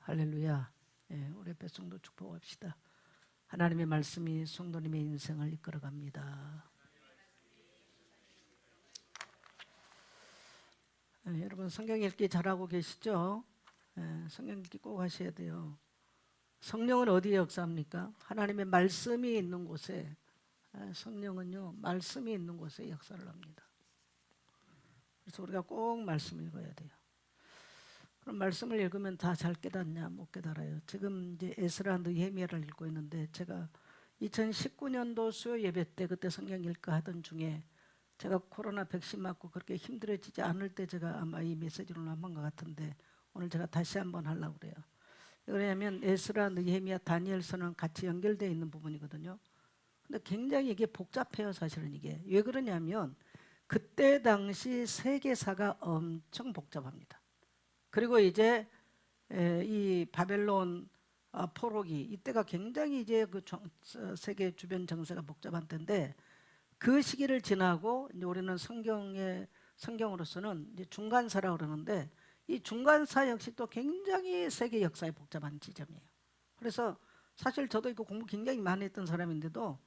할렐루야. 우리 배송도 축복합시다. 하나님의 말씀이 성도님의 인생을 이끌어갑니다. 여러분 성경 읽기 잘하고 계시죠? 성경 읽기 꼭 하셔야 돼요. 성령은 어디에 역사합니까? 하나님의 말씀이 있는 곳에, 성령은요 말씀이 있는 곳에 역사를 합니다. 그래서 우리가 꼭 말씀을 읽어야 돼요. 그럼 말씀을 읽으면 다 잘 깨닫냐? 못 깨달아요. 지금 이제 에스라 느헤미야를 읽고 있는데, 제가 2019년도 수요 예배 때 그때 성경 읽고 하던 중에 제가 코로나 백신 맞고 그렇게 힘들어지지 않을 때 제가 아마 이 메시지를 남은 것 같은데, 오늘 제가 다시 한번 하려고 그래요. 왜냐하면 에스라 느헤미야 다니엘서는 같이 연결되어 있는 부분이거든요. 근데 굉장히 이게 복잡해요. 사실은 이게 왜 그러냐면 그때 당시 세계사가 엄청 복잡합니다. 그리고 이제 이 바벨론 포로기, 이때가 굉장히 이제 그 세계 주변 정세가 복잡한 때인데, 그 시기를 지나고 이제 우리는 성경으로서는 이제 중간사라고 그러는데, 이 중간사 역시 또 굉장히 세계 역사에 복잡한 지점이에요. 그래서 사실 저도 이거 공부 굉장히 많이 했던 사람인데도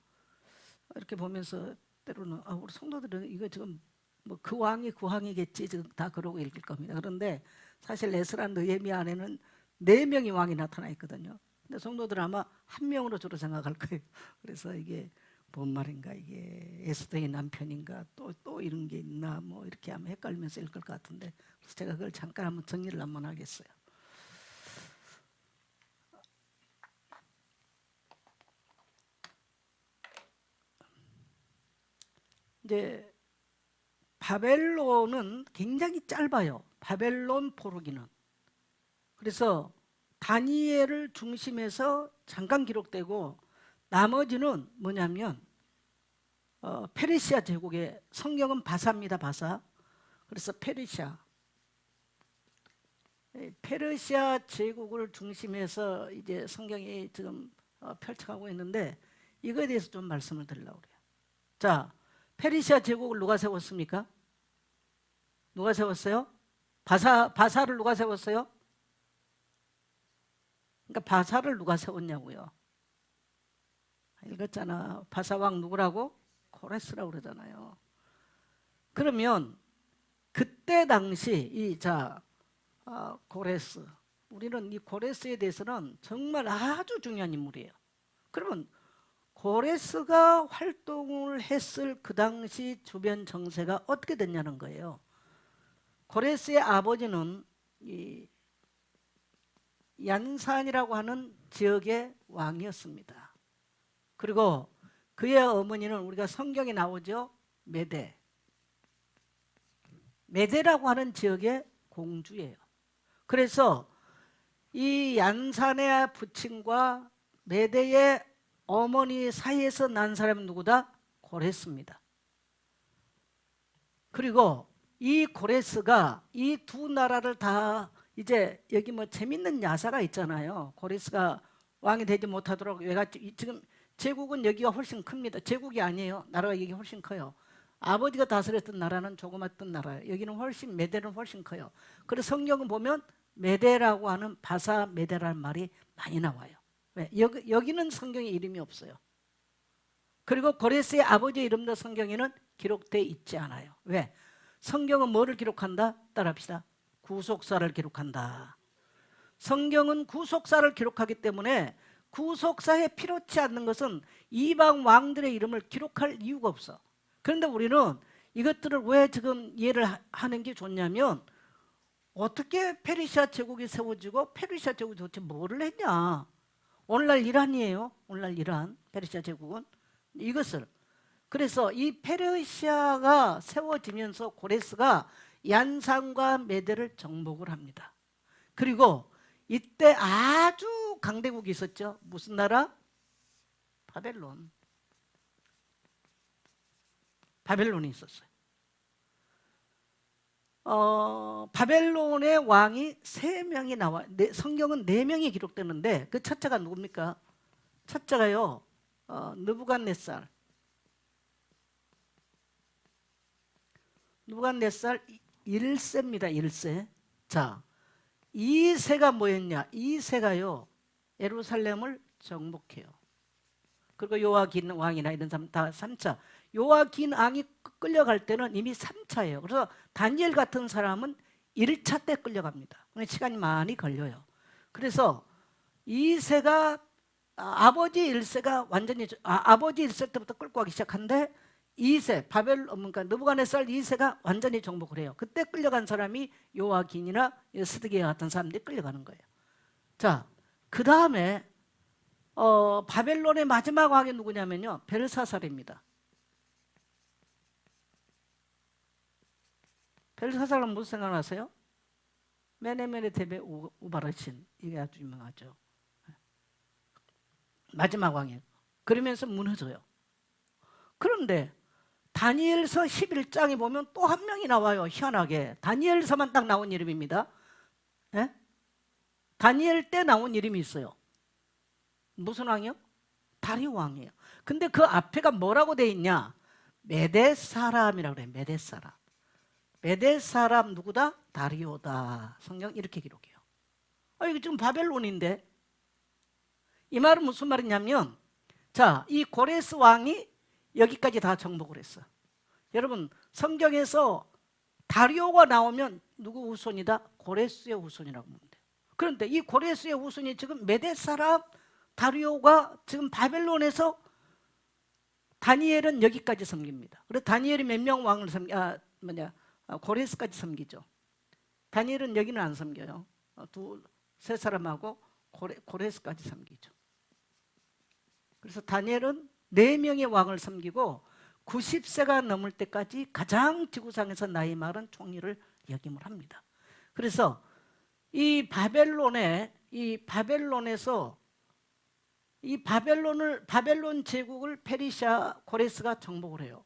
이렇게 보면서 때로는 우리 성도들은 이거 지금 뭐 그 왕이 그 왕이겠지 지금 다 그러고 읽을 겁니다. 그런데 사실 에스라 느헤미야 안에는 4명의 왕이 나타나 있거든요. 근데 성도들은 아마 한 명으로 주로 생각할 거예요. 그래서 이게 뭔 말인가, 이게 에스더의 남편인가, 또 이런 게 있나, 뭐 이렇게 하면 헷갈리면서 읽을 것 같은데, 그래서 제가 그걸 잠깐 한번 정리를 한번 하겠어요. 이제 바벨론은 굉장히 짧아요. 바벨론 포로기는. 그래서 다니엘을 중심해서 잠깐 기록되고, 나머지는 뭐냐면 페르시아 제국의, 성경은 바사입니다. 바사. 그래서 페르시아 제국을 중심해서 이제 성경이 지금 펼쳐가고 있는데, 이거에 대해서 좀 말씀을 드리려고 그래요. 자, 페르시아 제국을 누가 세웠습니까? 누가 세웠어요? 바사를 누가 세웠어요? 그러니까 바사를 누가 세웠냐고요. 읽었잖아. 바사왕 누구라고? 고레스라고 그러잖아요. 그러면 그때 당시 고레스, 우리는 이 고레스에 대해서는 정말 아주 중요한 인물이에요. 그러면 고레스가 활동을 했을 그 당시 주변 정세가 어떻게 됐냐는 거예요. 고레스의 아버지는 이 얀산이라고 하는 지역의 왕이었습니다. 그리고 그의 어머니는 우리가 성경에 나오죠. 메데라고 하는 지역의 공주예요. 그래서 이 얀산의 부친과 메데의 어머니 사이에서 난 사람은 누구다? 고레스입니다. 그리고 이 고레스가 이 두 나라를 다, 이제 여기 뭐 재밌는 야사가 있잖아요. 고레스가 왕이 되지 못하도록 지금 제국은 여기가 훨씬 큽니다. 제국이 아니에요. 나라가 여기 훨씬 커요. 아버지가 다스렸던 나라는 조그맣던 나라예요. 여기는 훨씬, 메데는 훨씬 커요. 그래서 성경은 보면 메데라고 하는 바사 메데라는 말이 많이 나와요. 왜? 여기는 성경에 이름이 없어요. 그리고 고레스의 아버지 이름도 성경에는 기록되어 있지 않아요. 왜? 성경은 뭐를 기록한다? 따라합시다. 구속사를 기록한다. 성경은 구속사를 기록하기 때문에 구속사에 필요치 않는 것은 이방 왕들의 이름을 기록할 이유가 없어. 그런데 우리는 이것들을 왜 지금 이해를 하는 게 좋냐면, 어떻게 페르시아 제국이 세워지고 페르시아 제국이 도대체 뭐를 했냐. 오늘날 이란이에요. 오늘날 이란, 페르시아 제국은 이것을. 그래서 이 페르시아가 세워지면서 고레스가 얀산과 메데를 정복을 합니다. 그리고 이때 아주 강대국이 있었죠. 무슨 나라? 바벨론이 있었어요. 바벨론의 왕이 3명이 나와. 성경은 4명이 기록되는데 그 첫째가 누굽니까? 첫째가요, 느부갓네살 1세입니다. 1세. 자, 이세가 뭐였냐? 이세가요 예루살렘을 정복해요. 그리고 요아긴 왕이나 이런 사람 다 3차. 요아긴 왕이 끌려갈 때는 이미 3차예요. 그래서 다니엘 같은 사람은 1차 때 끌려갑니다. 시간이 많이 걸려요. 그래서 이세가 아버지 1세가 완전히 아버지 1세 때부터 끌고 가기 시작한데 2세 그러니까 느부갓네살 2세가 완전히 정복을 해요. 그때 끌려간 사람이 요아긴이나 스드기야 같은 사람들이 끌려가는 거예요. 자, 그 다음에 바벨론의 마지막 왕이 누구냐면요 벨사살입니다. 벨사살은 무슨 생각나세요? 메네메네 데베 우바르신, 이게 아주 유명하죠. 마지막 왕이에요. 그러면서 무너져요. 그런데 다니엘서 11장에 보면 또 한 명이 나와요. 희한하게 다니엘서만 딱 나온 이름입니다. 예? 다니엘 때 나온 이름이 있어요. 무슨 왕이요? 다리오 왕이에요. 근데 그 앞에가 뭐라고 돼 있냐? 메대 사람이라고 그래요. 메대 사람. 메대 사람 누구다? 다리오다. 성경 이렇게 기록해요. 이거 지금 바벨론인데 이 말은 무슨 말이냐면, 자, 이 고레스 왕이 여기까지 다 정복을 했어. 여러분 성경에서 다리오가 나오면 누구 후손이다? 고레스의 후손이라고 보면 돼요. 그런데 이 고레스의 후손이 지금 메대 사람 다리오가 지금 바벨론에서 다니엘은 여기까지 섬깁니다. 그래서 다니엘이 몇 명 왕을 고레스까지 섬기죠. 다니엘은 여기는 안 섬겨요. 세 사람하고 고레스까지 섬기죠. 그래서 다니엘은 4명의 왕을 섬기고 90세가 넘을 때까지 가장 지구상에서 나이 많은 총리를 역임을 합니다. 그래서 이 바벨론에서 바벨론 제국을 페르시아 고레스가 정복을 해요.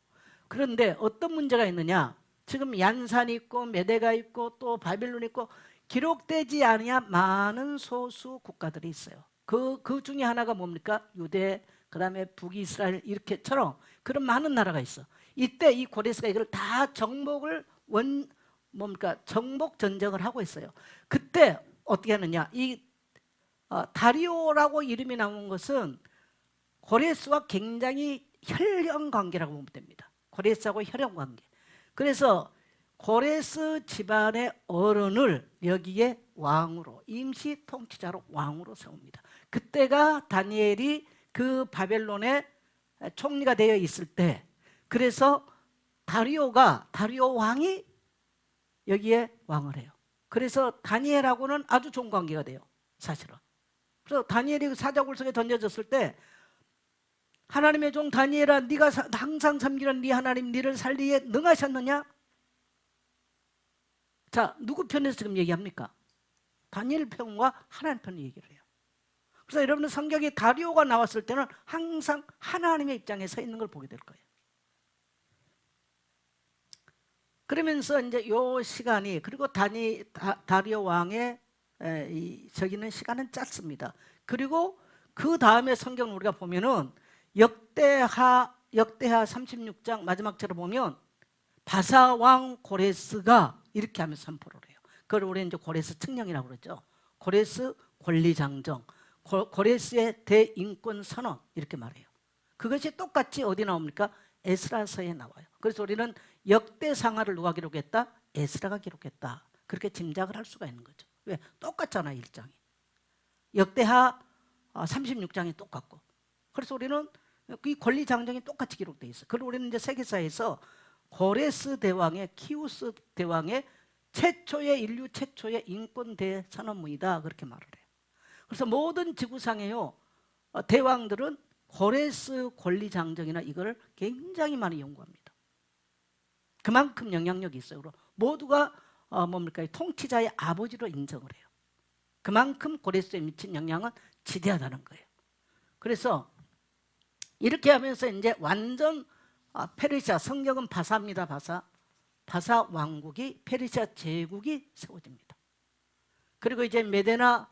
그런데 어떤 문제가 있느냐? 지금 얀산이 있고 메대가 있고 또 바벨론이 있고 기록되지 않은 많은 소수 국가들이 있어요. 그 중에 하나가 뭡니까? 유대, 그 다음에 북이스라엘 이렇게처럼 그런 많은 나라가 있어. 이때 이 고레스가 이걸 다 정복 전쟁을 하고 있어요. 그때 어떻게 하느냐? 다리오라고 이름이 나온 것은 고레스와 굉장히 혈연 관계라고 보면 됩니다. 고레스하고 혈연 관계. 그래서 고레스 집안의 어른을 여기에 왕으로, 임시 통치자로 왕으로 세웁니다. 그때가 다니엘이 그 바벨론의 총리가 되어 있을 때, 그래서 다리오 왕이 여기에 왕을 해요. 그래서 다니엘하고는 아주 좋은 관계가 돼요, 사실은. 그래서 다니엘이 사자굴 속에 던져졌을 때 하나님의 종 다니엘아, 네가 항상 섬기는 네 하나님 네를 살리에 능하셨느냐? 자, 누구 편에서 지금 얘기합니까? 다니엘 편과 하나님 편을 얘기를 해요. 그래서 여러분은 성경에 다리오가 나왔을 때는 항상 하나님의 입장에 서 있는 걸 보게 될 거예요. 그러면서 이제 요 시간이, 그리고 다리오 왕의 저기는 시간은 짧습니다. 그리고 그 다음에 성경을 우리가 보면은 역대하 36장 마지막 절을 보면 바사 왕 고레스가 이렇게 하면서 선포를 해요. 그걸 우리 이제 고레스 측령이라고 그러죠. 고레스 권리장정, 고레스의 대인권 선언 이렇게 말해요. 그것이 똑같이 어디 나옵니까? 에스라서에 나와요. 그래서 우리는 역대상하를 누가 기록했다? 에스라가 기록했다. 그렇게 짐작을 할 수가 있는 거죠. 왜? 똑같잖아요, 일장이. 역대하 36장이 똑같고. 그래서 우리는 이 권리장정이 똑같이 기록되어 있어요. 그리고 우리는 이제 세계사에서 고레스 대왕의, 키우스 대왕의 인류 최초의 인권 대선언문이다, 그렇게 말을 해요. 그래서 모든 지구상에요 대왕들은 고레스 권리장정이나 이걸 굉장히 많이 연구합니다. 그만큼 영향력이 있어요. 그리고 모두가 통치자의 아버지로 인정을 해요. 그만큼 고레스에 미친 영향은 지대하다는 거예요. 그래서 이렇게 하면서 이제 완전 페르시아, 성경은 바사입니다. 바사 왕국이, 페르시아 제국이 세워집니다. 그리고 이제 메데나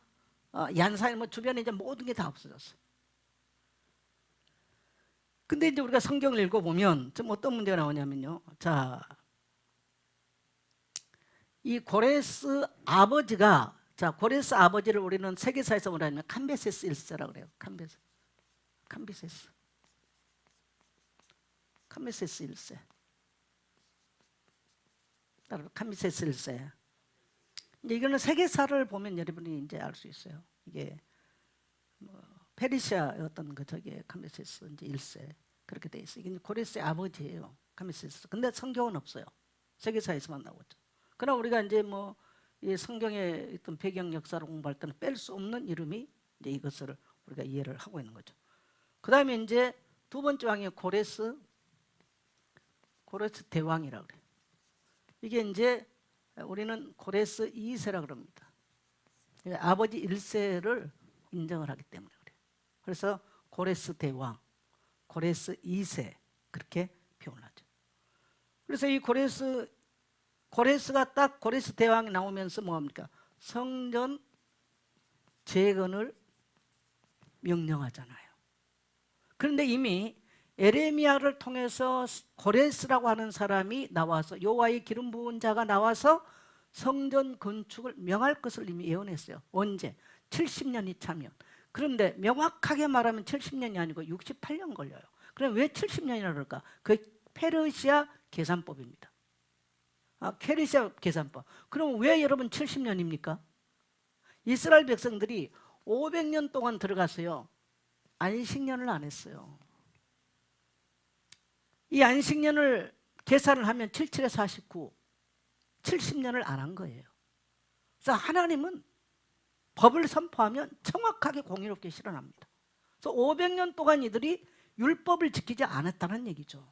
얀산 주변에 이제 모든 게 다 없어졌어요. 근데 이제 우리가 성경을 읽어보면 좀 어떤 문제가 나오냐면요. 자, 이 고레스 아버지가 자, 고레스 아버지를 우리는 세계사에서 뭐라면 캄비세스 1세라고 그래요. 캄비세스 1세. 따로 캄비세스 1세. 이제 이거는 세계사를 보면 여러분이 이제 알 수 있어요. 이게 뭐 페르시아 어떤 그 저기 캄비세스 이제 1세 그렇게 돼 있어요. 이게 고레스의 아버지예요. 캄비세스. 근데 성경은 없어요. 세계사에서만 나오죠. 그러나 우리가 이제 뭐 이 성경의 어떤 배경 역사를 공부할 때는 뺄 수 없는 이름이 이제 이것을 우리가 이해를 하고 있는 거죠. 그 다음에 이제 두 번째 왕이 고레스 대왕이라고 그래요. 이게 이제 우리는 고레스 2세라고 그럽니다. 아버지 1세를 인정을 하기 때문에 그래요. 그래서 고레스 대왕, 고레스 2세 그렇게 표현을 하죠. 그래서 이 고레스가 딱 고레스 대왕이 나오면서 뭐합니까? 성전 재건을 명령하잖아요. 그런데 이미 에레미야를 통해서 고레스라고 하는 사람이 나와서 여호와의 기름 부은 자가 나와서 성전 건축을 명할 것을 이미 예언했어요. 언제? 70년이 차면. 그런데 명확하게 말하면 70년이 아니고 68년 걸려요. 그럼 왜 70년이라 그럴까? 그 페르시아 계산법입니다. 페르시아 계산법. 그럼 왜 여러분 70년입니까? 이스라엘 백성들이 500년 동안 들어갔어요. 안식년을 안 했어요. 이 안식년을 계산을 하면 77에 49, 70년을 안 한 거예요. 그래서 하나님은 법을 선포하면 정확하게 공의롭게 실현합니다. 그래서 500년 동안 이들이 율법을 지키지 않았다는 얘기죠.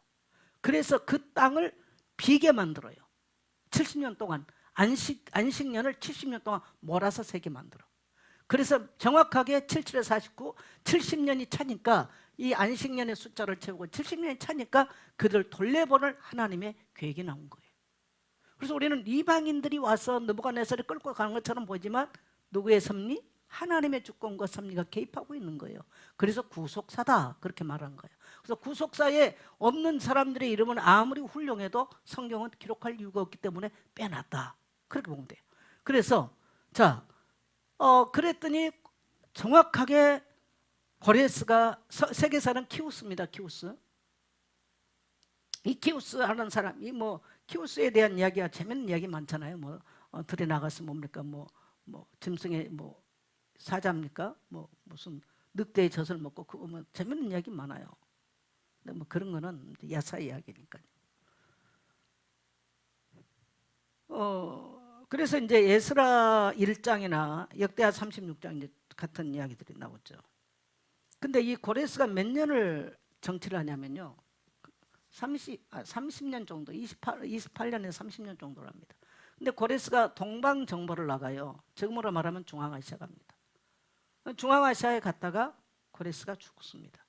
그래서 그 땅을 비게 만들어요. 70년 동안 안식년을 70년 동안 몰아서 세게 만들어. 그래서 정확하게 77에 49, 70년이 차니까 이 안식년의 숫자를 채우고 70년이 차니까 그들 돌려보낼 하나님의 계획이 나온 거예요. 그래서 우리는 이방인들이 와서 느부갓네살을 끌고 가는 것처럼 보지만 누구의 섭리? 하나님의 주권과 섭리가 개입하고 있는 거예요. 그래서 구속사다 그렇게 말한 거예요. 그래서 구속사에 없는 사람들의 이름은 아무리 훌륭해도 성경은 기록할 이유가 없기 때문에 빼놨다 그렇게 보면 돼요. 그래서 자 그랬더니 정확하게 고레스가 세계사는 키우스입니다. 키우스. 이 키우스 하는 사람이 뭐 키우스에 대한 이야기가 재밌는 이야기 많잖아요. 뭐 들에 나가서 뭡니까 뭐 짐승의 뭐 사자입니까? 뭐 무슨 늑대의 젖을 먹고 그거 뭐 재밌는 이야기 많아요. 근데 뭐 그런 거는 야사 이야기니까요. 그래서 이제 에스라 1장이나 역대하 36장 이제 같은 이야기들이 나오죠. 근데 이 고레스가 몇 년을 정치를 하냐면요. 30년 정도, 28년에서 30년 정도랍니다. 근데 고레스가 동방 정보를 나가요. 지금으로 말하면 중앙아시아 갑니다. 중앙아시아에 갔다가 고레스가 죽습니다.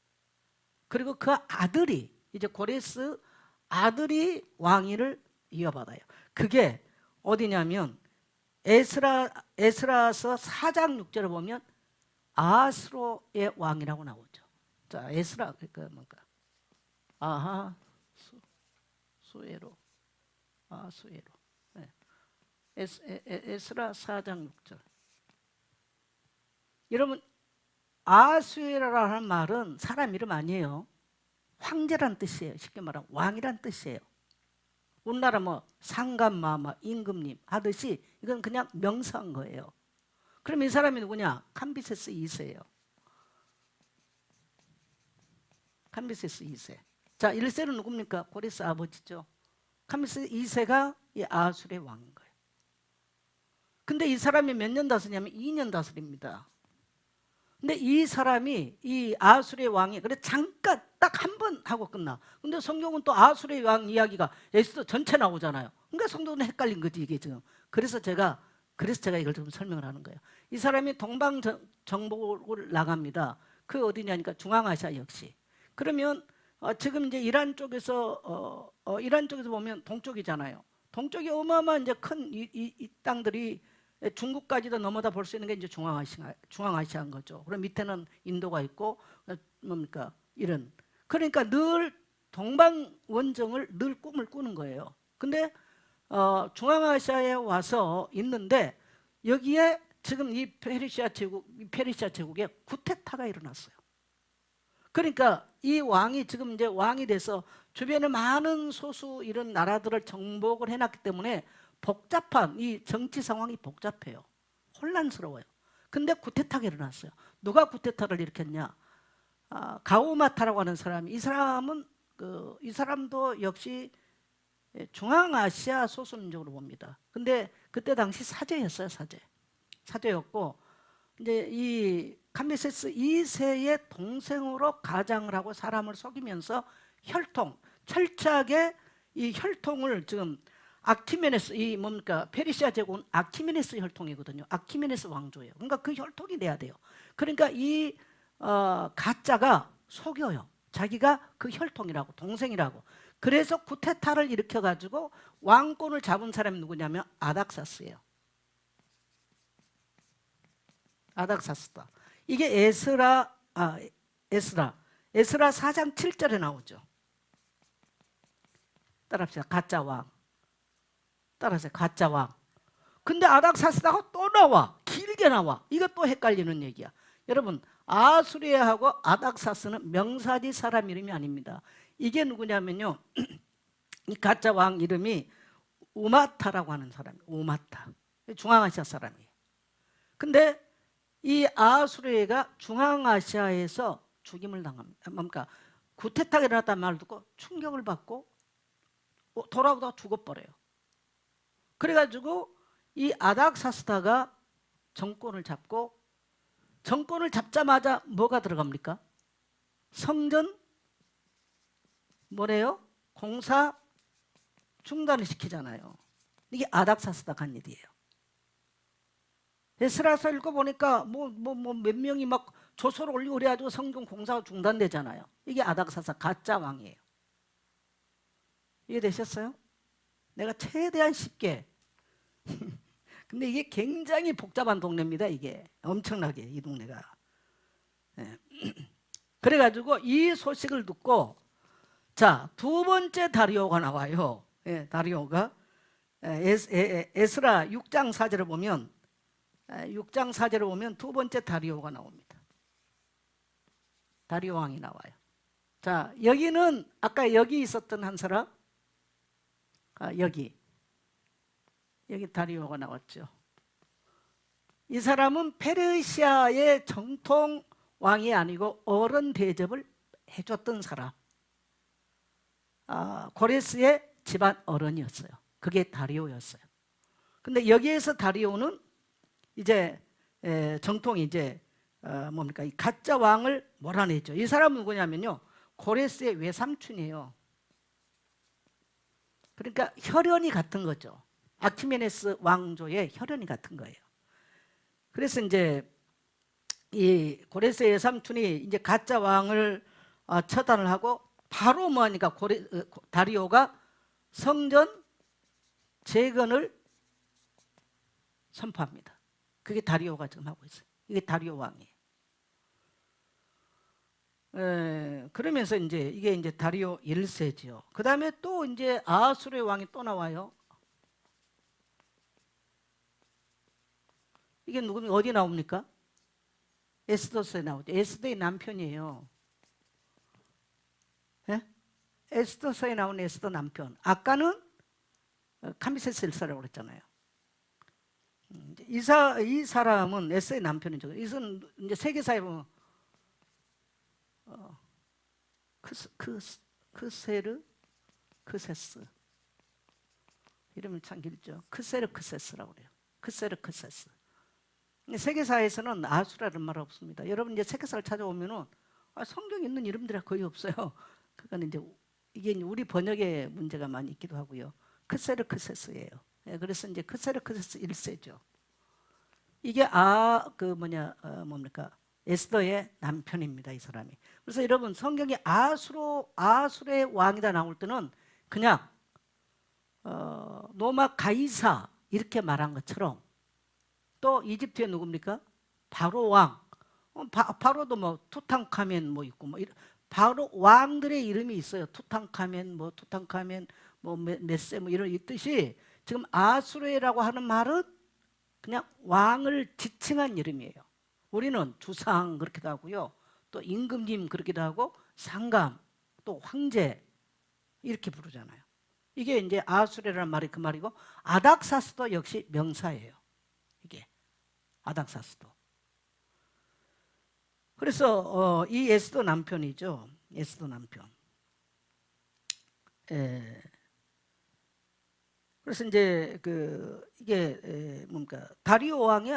그리고 그 아들이 이제 고레스 아들이 왕위를 이어받아요. 그게 어디냐면 에스라서 4장 6절을 보면 아하스로의 왕이라고 나오죠. 자, 에스라 그러니까 뭔가 수에로 네. 에스라 4장 6절. 여러분 아하수에라라는 말은 사람 이름 아니에요. 황제란 뜻이에요. 쉽게 말하면 왕이란 뜻이에요. 우리나라 뭐 상감마, 임금님 하듯이 이건 그냥 명사한 거예요. 그럼 이 사람이 누구냐? 캄비세스 2세예요. 캄비세스 2세. 자, 1세는 누굽니까? 고레스 아버지죠. 캄비세스 2세가 이 아하술의 왕인 거예요. 근데 이 사람이 몇 년 다스리냐면 2년 다스립니다. 근데 이 사람이 이 아하술의 왕이 그래 잠깐 딱 한 번 하고 끝나. 근데 성경은 또 아하술의 왕 이야기가 에스더 전체 나오잖아요. 그러니까 성도는 헷갈린 거지 이게 지금. 그래서 제가 이걸 좀 설명을 하는 거예요. 이 사람이 동방 정복을 나갑니다. 그 어디냐니까 중앙아시아 역시. 그러면 지금 이제 이란 쪽에서 보면 동쪽이잖아요. 동쪽이 어마어마한 이제 큰 이 땅들이 중국까지도 넘어다 볼 수 있는 게 이제 중앙아시아인 거죠. 그럼 밑에는 인도가 있고 뭡니까 이런. 그러니까 늘 동방 원정을 늘 꿈을 꾸는 거예요. 근데 중앙아시아에 와서 있는데 여기에 지금 이 페르시아 제국에 쿠데타가 일어났어요. 그러니까 이 왕이 지금 이제 왕이 돼서 주변에 많은 소수 이런 나라들을 정복을 해놨기 때문에 복잡한 이 정치 상황이 복잡해요. 혼란스러워요. 근데 쿠데타가 일어났어요. 누가 쿠데타를 일으켰냐? 가우마타라고 하는 사람이, 이 사람은 이 사람도 역시 중앙아시아 소수민족으로 봅니다. 근데 그때 당시 사제였어요. 사제였고 이제 이 카메세스 2세의 동생으로 가장을 하고 사람을 속이면서 철저하게 이 혈통을 지금 아키메네스, 이 뭡니까 페르시아 제국은 아키메네스 혈통이거든요. 아키메네스 왕조예요. 그러니까 그 혈통이 돼야 돼요. 그러니까 이 가짜가 속여요. 자기가 그 혈통이라고, 동생이라고. 그래서 쿠데타를 일으켜 가지고 왕권을 잡은 사람이 누구냐면 아닥사스예요. 아닥사스다. 이게 에스라 4장 7절에 나오죠. 따라합시다. 가짜 왕. 따라하세요. 가짜 왕. 근데 아닥사스다가 또 나와. 길게 나와. 이거 또 헷갈리는 얘기야. 여러분, 아수리아하고 아닥사스는 명사지 사람 이름이 아닙니다. 이게 누구냐면요. 이 가짜 왕 이름이 우마타라고 하는 사람이에요. 우마타. 중앙아시아 사람이에요. 근데 이 아수르가 중앙아시아에서 죽임을 당합니다. 뭡니까? 쿠데타가 일어났다는 말을 듣고 충격을 받고 돌아오다가 죽어버려요. 그래가지고 이 아닥사스다가 정권을 잡고, 정권을 잡자마자 뭐가 들어갑니까? 성전 뭐래요? 공사 중단을 시키잖아요. 이게 아닥사스다가 한 일이에요. 에스라서 읽어보니까 몇 명이 막 조서를 올리고 그래가지고 성경 공사가 중단되잖아요. 이게 아닥사스 가짜 왕이에요. 이해되셨어요? 내가 최대한 쉽게 근데 이게 굉장히 복잡한 동네입니다. 이게 엄청나게 이 동네가. 네. 그래가지고 이 소식을 듣고 자, 두 번째 다리오가 나와요. 다리오가 에스라 6장 4절을 보면 6장 4절을 보면 두 번째 다리오가 나옵니다. 다리오 왕이 나와요. 자, 여기는 아까 여기 있었던 한 사람, 여기 다리오가 나왔죠. 이 사람은 페르시아의 정통 왕이 아니고 어른 대접을 해줬던 사람, 고레스의 집안 어른이었어요. 그게 다리오였어요. 근데 여기에서 다리오는 이제 정통이 이제 뭡니까 이 가짜 왕을 몰아내죠. 이 사람은 누구냐면요, 고레스의 외삼촌이에요. 그러니까 혈연이 같은 거죠. 아키메네스 왕조의 혈연이 같은 거예요. 그래서 이제 이 고레스의 외삼촌이 이제 가짜 왕을 처단을 하고 바로 뭐하니까 다리오가 성전 재건을 선포합니다. 그게 다리오가 지금 하고 있어요. 이게 다리오 왕이에요. 그러면서 이제 이게 이제 다리오 1세죠. 그 다음에 또 이제 아수르의 왕이 또 나와요. 이게 누구면 어디 나옵니까? 에스더스에 나오죠. 에스더의 남편이에요. 예? 에스더서에 나온 에스더 남편. 아까는 카미세스 1사라고 그랬잖아요. 이 사람은 에스더의 남편이죠. 이것은 이제 세계사에 보면 크세르크세스 이름이 참 길죠. 크세르크세스라고 그래요. 크세르크세스. 세계사에서는 아수라는 말 없습니다. 여러분 이제 세계사를 찾아오면은 성경에 있는 이름들이 거의 없어요. 그러니까 이제 이게 우리 번역의 문제가 많이 있기도 하고요. 크세르크세스예요. 그래서 이제 크세르크세스 1세죠. 이게 뭡니까 에스더의 남편입니다. 이 사람이. 그래서 여러분 성경에 아수르의 왕이다 나올 때는 그냥 노마 가이사 이렇게 말한 것처럼, 또 이집트에 누굽니까? 바로 왕. 바로도 뭐 투탕카멘 뭐 있고 뭐 바로 왕들의 이름이 있어요. 투탕카멘 뭐 메세 뭐 이런 있듯이 지금 아수르라고 하는 말은 그냥 왕을 지칭한 이름이에요. 우리는 주상 그렇게도 하고요. 또 임금님 그렇게도 하고 상감, 또 황제 이렇게 부르잖아요. 이게 이제 아수레라는 말이 그 말이고 아닥사스도 역시 명사예요. 이게 아닥사스도. 그래서 이 에스더 남편이죠. 에스더 남편. 그래서 이제 이게 뭡니까 다리오 왕의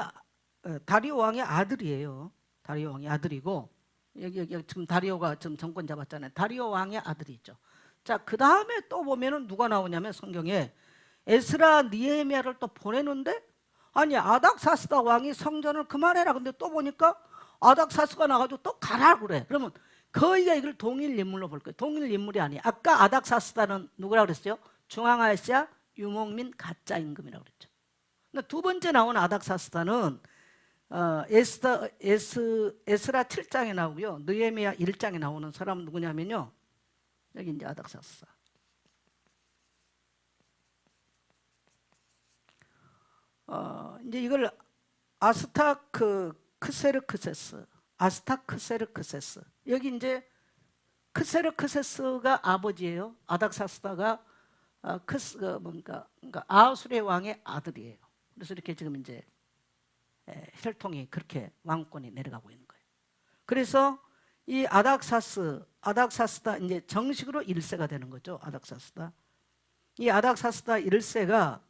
아들이에요. 다리오 왕의 아들이고 여기 지금 다리오가 지금 정권 잡았잖아요. 다리오 왕의 아들이죠. 자, 그 다음에 또 보면은 누가 나오냐면 성경에 에스라 느헤미야를 또 보내는데 아니 아닥사스다 왕이 성전을 그만해라. 근데 또 보니까 아닥사스가 나가지고 또 가라 그래. 그러면 거의가 이걸 동일 인물로 볼 거예요. 동일 인물이 아니에요. 아까 아닥사스다는 누구라고 그랬어요? 중앙아시아 유목민 가짜 임금이라고 그랬죠. 근데 두 번째 나온 아닥사스다는 에스라 7장에 나오고요. 느헤미야 1장에 나오는 사람은 누구냐면요. 여기 이제 아닥사스다. 이제 이걸 아스타크세르크세스. 여기 이제 크세르크세스가 아버지예요. 아닥사스다가 그러니까 아수르 왕의 아들이에요. 그래서 이렇게 지금 이제 혈통이 그렇게 왕권이 내려가고 있는 거예요. 그래서 이 아닥사스다 이제 정식으로 1세가 되는 거죠. 아닥사스다. 이 아닥사스다 1세가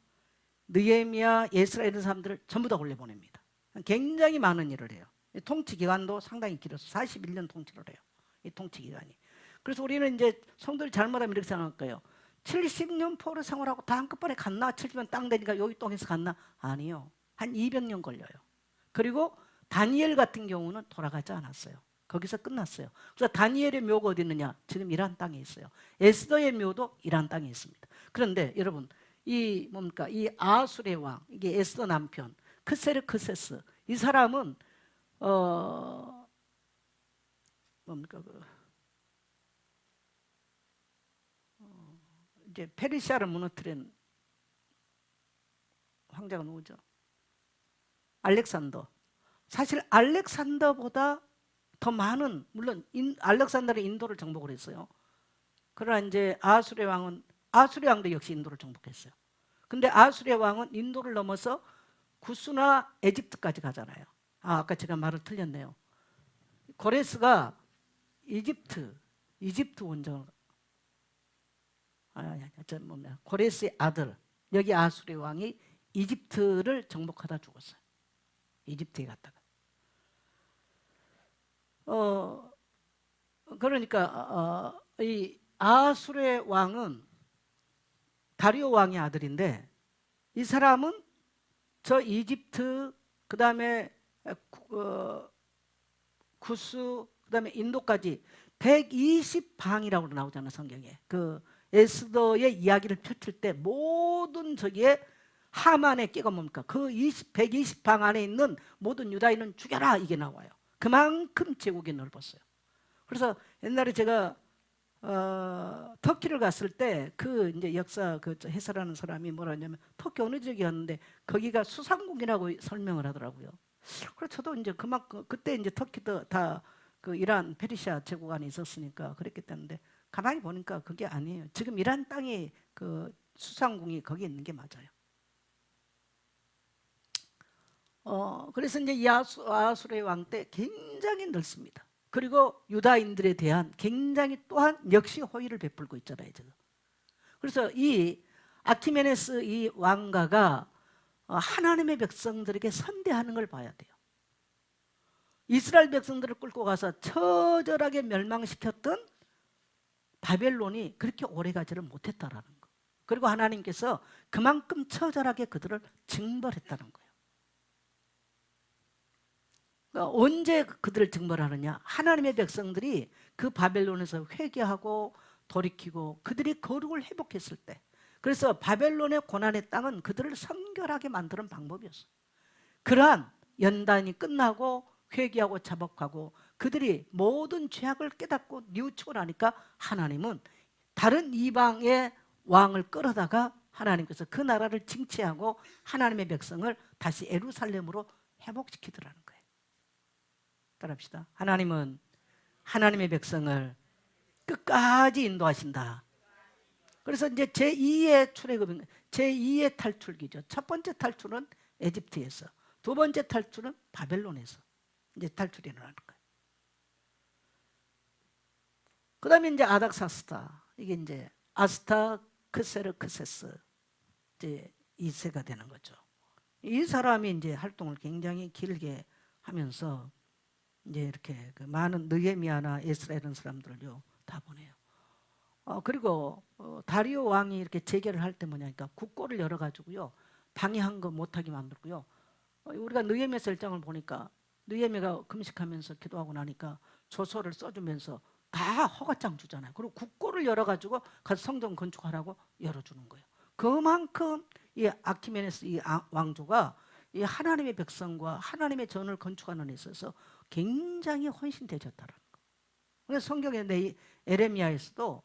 느헤미야, 에스라 이런 사람들을 전부 다 올려보냅니다. 굉장히 많은 일을 해요. 통치 기간도 상당히 길어서 41년 통치를 해요. 이 통치 기간이. 그래서 우리는 이제 성도들이 잘못하면 이렇게 생각할 거예요. 70년 포로 생활하고 다 한꺼번에 갔나? 70년 땅 되니까 여기 땅에서 갔나? 아니요. 한 200년 걸려요. 그리고 다니엘 같은 경우는 돌아가지 않았어요. 거기서 끝났어요. 그래서 다니엘의 묘가 어디 있느냐? 지금 이란 땅에 있어요. 에스더의 묘도 이란 땅에 있습니다. 그런데 여러분 이 아수르의 왕, 이게 에스더 남편 크세르크세스, 이 사람은 이제 페르시아를 무너뜨린 황제가 누구죠? 알렉산더. 사실 알렉산더보다 더 많은, 물론 알렉산더는 인도를 정복을 했어요. 그러나 이제 아수르 왕도 역시 인도를 정복했어요. 근데 아수르 왕은 인도를 넘어서 구스나 에집트까지 가잖아요. 아까 제가 말을 틀렸네요. 고레스가 이집트 원정, 고레스의 아들, 여기 아수르 왕이 이집트를 정복하다 죽었어요. 이집트에 갔다가. 그러니까 이 아수르 왕은 다리오 왕의 아들인데, 이 사람은 저 이집트, 그 다음에 구스, 그 다음에 인도까지 120방이라고 나오잖아요, 성경에. 그 에스더의 이야기를 펼칠 때 모든 저기에 하만의 끼가 뭡니까? 그 120방 안에 있는 모든 유다인은 죽여라, 이게 나와요. 그만큼 제국이 넓었어요. 그래서 옛날에 제가 터키를 갔을 때 그 이제 역사 해설하는 사람이 뭐라 하냐면 터키 어느 지역이었는데 거기가 수상국이라고 설명을 하더라고요. 그래서 저도 이제 그만큼 그때 이제 터키도 다 그 이란 페르시아 제국 안에 있었으니까 그랬기 때문에 가만히 보니까 그게 아니에요. 지금 이란 땅에 그 수상궁이 거기 있는 게 맞아요. 그래서 이제 이 아수르 왕 때 굉장히 넓습니다. 그리고 유다인들에 대한 굉장히 또한 역시 호의를 베풀고 있잖아요, 지금. 그래서 이 아키메네스 이 왕가가 하나님의 백성들에게 선대하는 걸 봐야 돼요. 이스라엘 백성들을 끌고 가서 처절하게 멸망시켰던 바벨론이 그렇게 오래가지를 못했다라는 거. 그리고 하나님께서 그만큼 처절하게 그들을 징벌했다는 거예요. 그러니까 언제 그들을 징벌하느냐? 하나님의 백성들이 그 바벨론에서 회개하고 돌이키고 그들이 거룩을 회복했을 때. 그래서 바벨론의 고난의 땅은 그들을 성결하게 만드는 방법이었어요. 그러한 연단이 끝나고 회개하고 자복하고 그들이 모든 죄악을 깨닫고 뉘우치고 나니까 하나님은 다른 이방의 왕을 끌어다가 하나님께서 그 나라를 징치하고 하나님의 백성을 다시 예루살렘으로 회복시키더라는 거예요. 따라합시다. 하나님은 하나님의 백성을 끝까지 인도하신다. 그래서 이제 제2의 출애굽은 제2의 탈출기죠. 첫 번째 탈출은 에집트에서, 두 번째 탈출은 바벨론에서 이제 탈출이 일어나는 거예요. 그 다음에 이제 아닥사스다. 이게 이제 아스타크세르크세스 이제 2세가 되는 거죠. 이 사람이 이제 활동을 굉장히 길게 하면서 이제 이렇게 그 많은 느헤미야나 에스라 이런 사람들을요 다 보내요. 그리고 다리오 왕이 이렇게 재개를 할 때 뭐냐니까 국고를 열어가지고요 방해한 거 못하게 만들고요. 우리가 느헤미야서 1장을 보니까 느헤미야가 금식하면서 기도하고 나니까 조서를 써주면서 다 허가장 주잖아요. 그리고 국고를 열어가지고 가서 성전 건축하라고 열어주는 거예요. 그만큼 이 아키메네스 이 왕조가 이 하나님의 백성과 하나님의 전을 건축하는 데 있어서 굉장히 헌신되셨다는 거. 그래서 성경에 에레미야에서도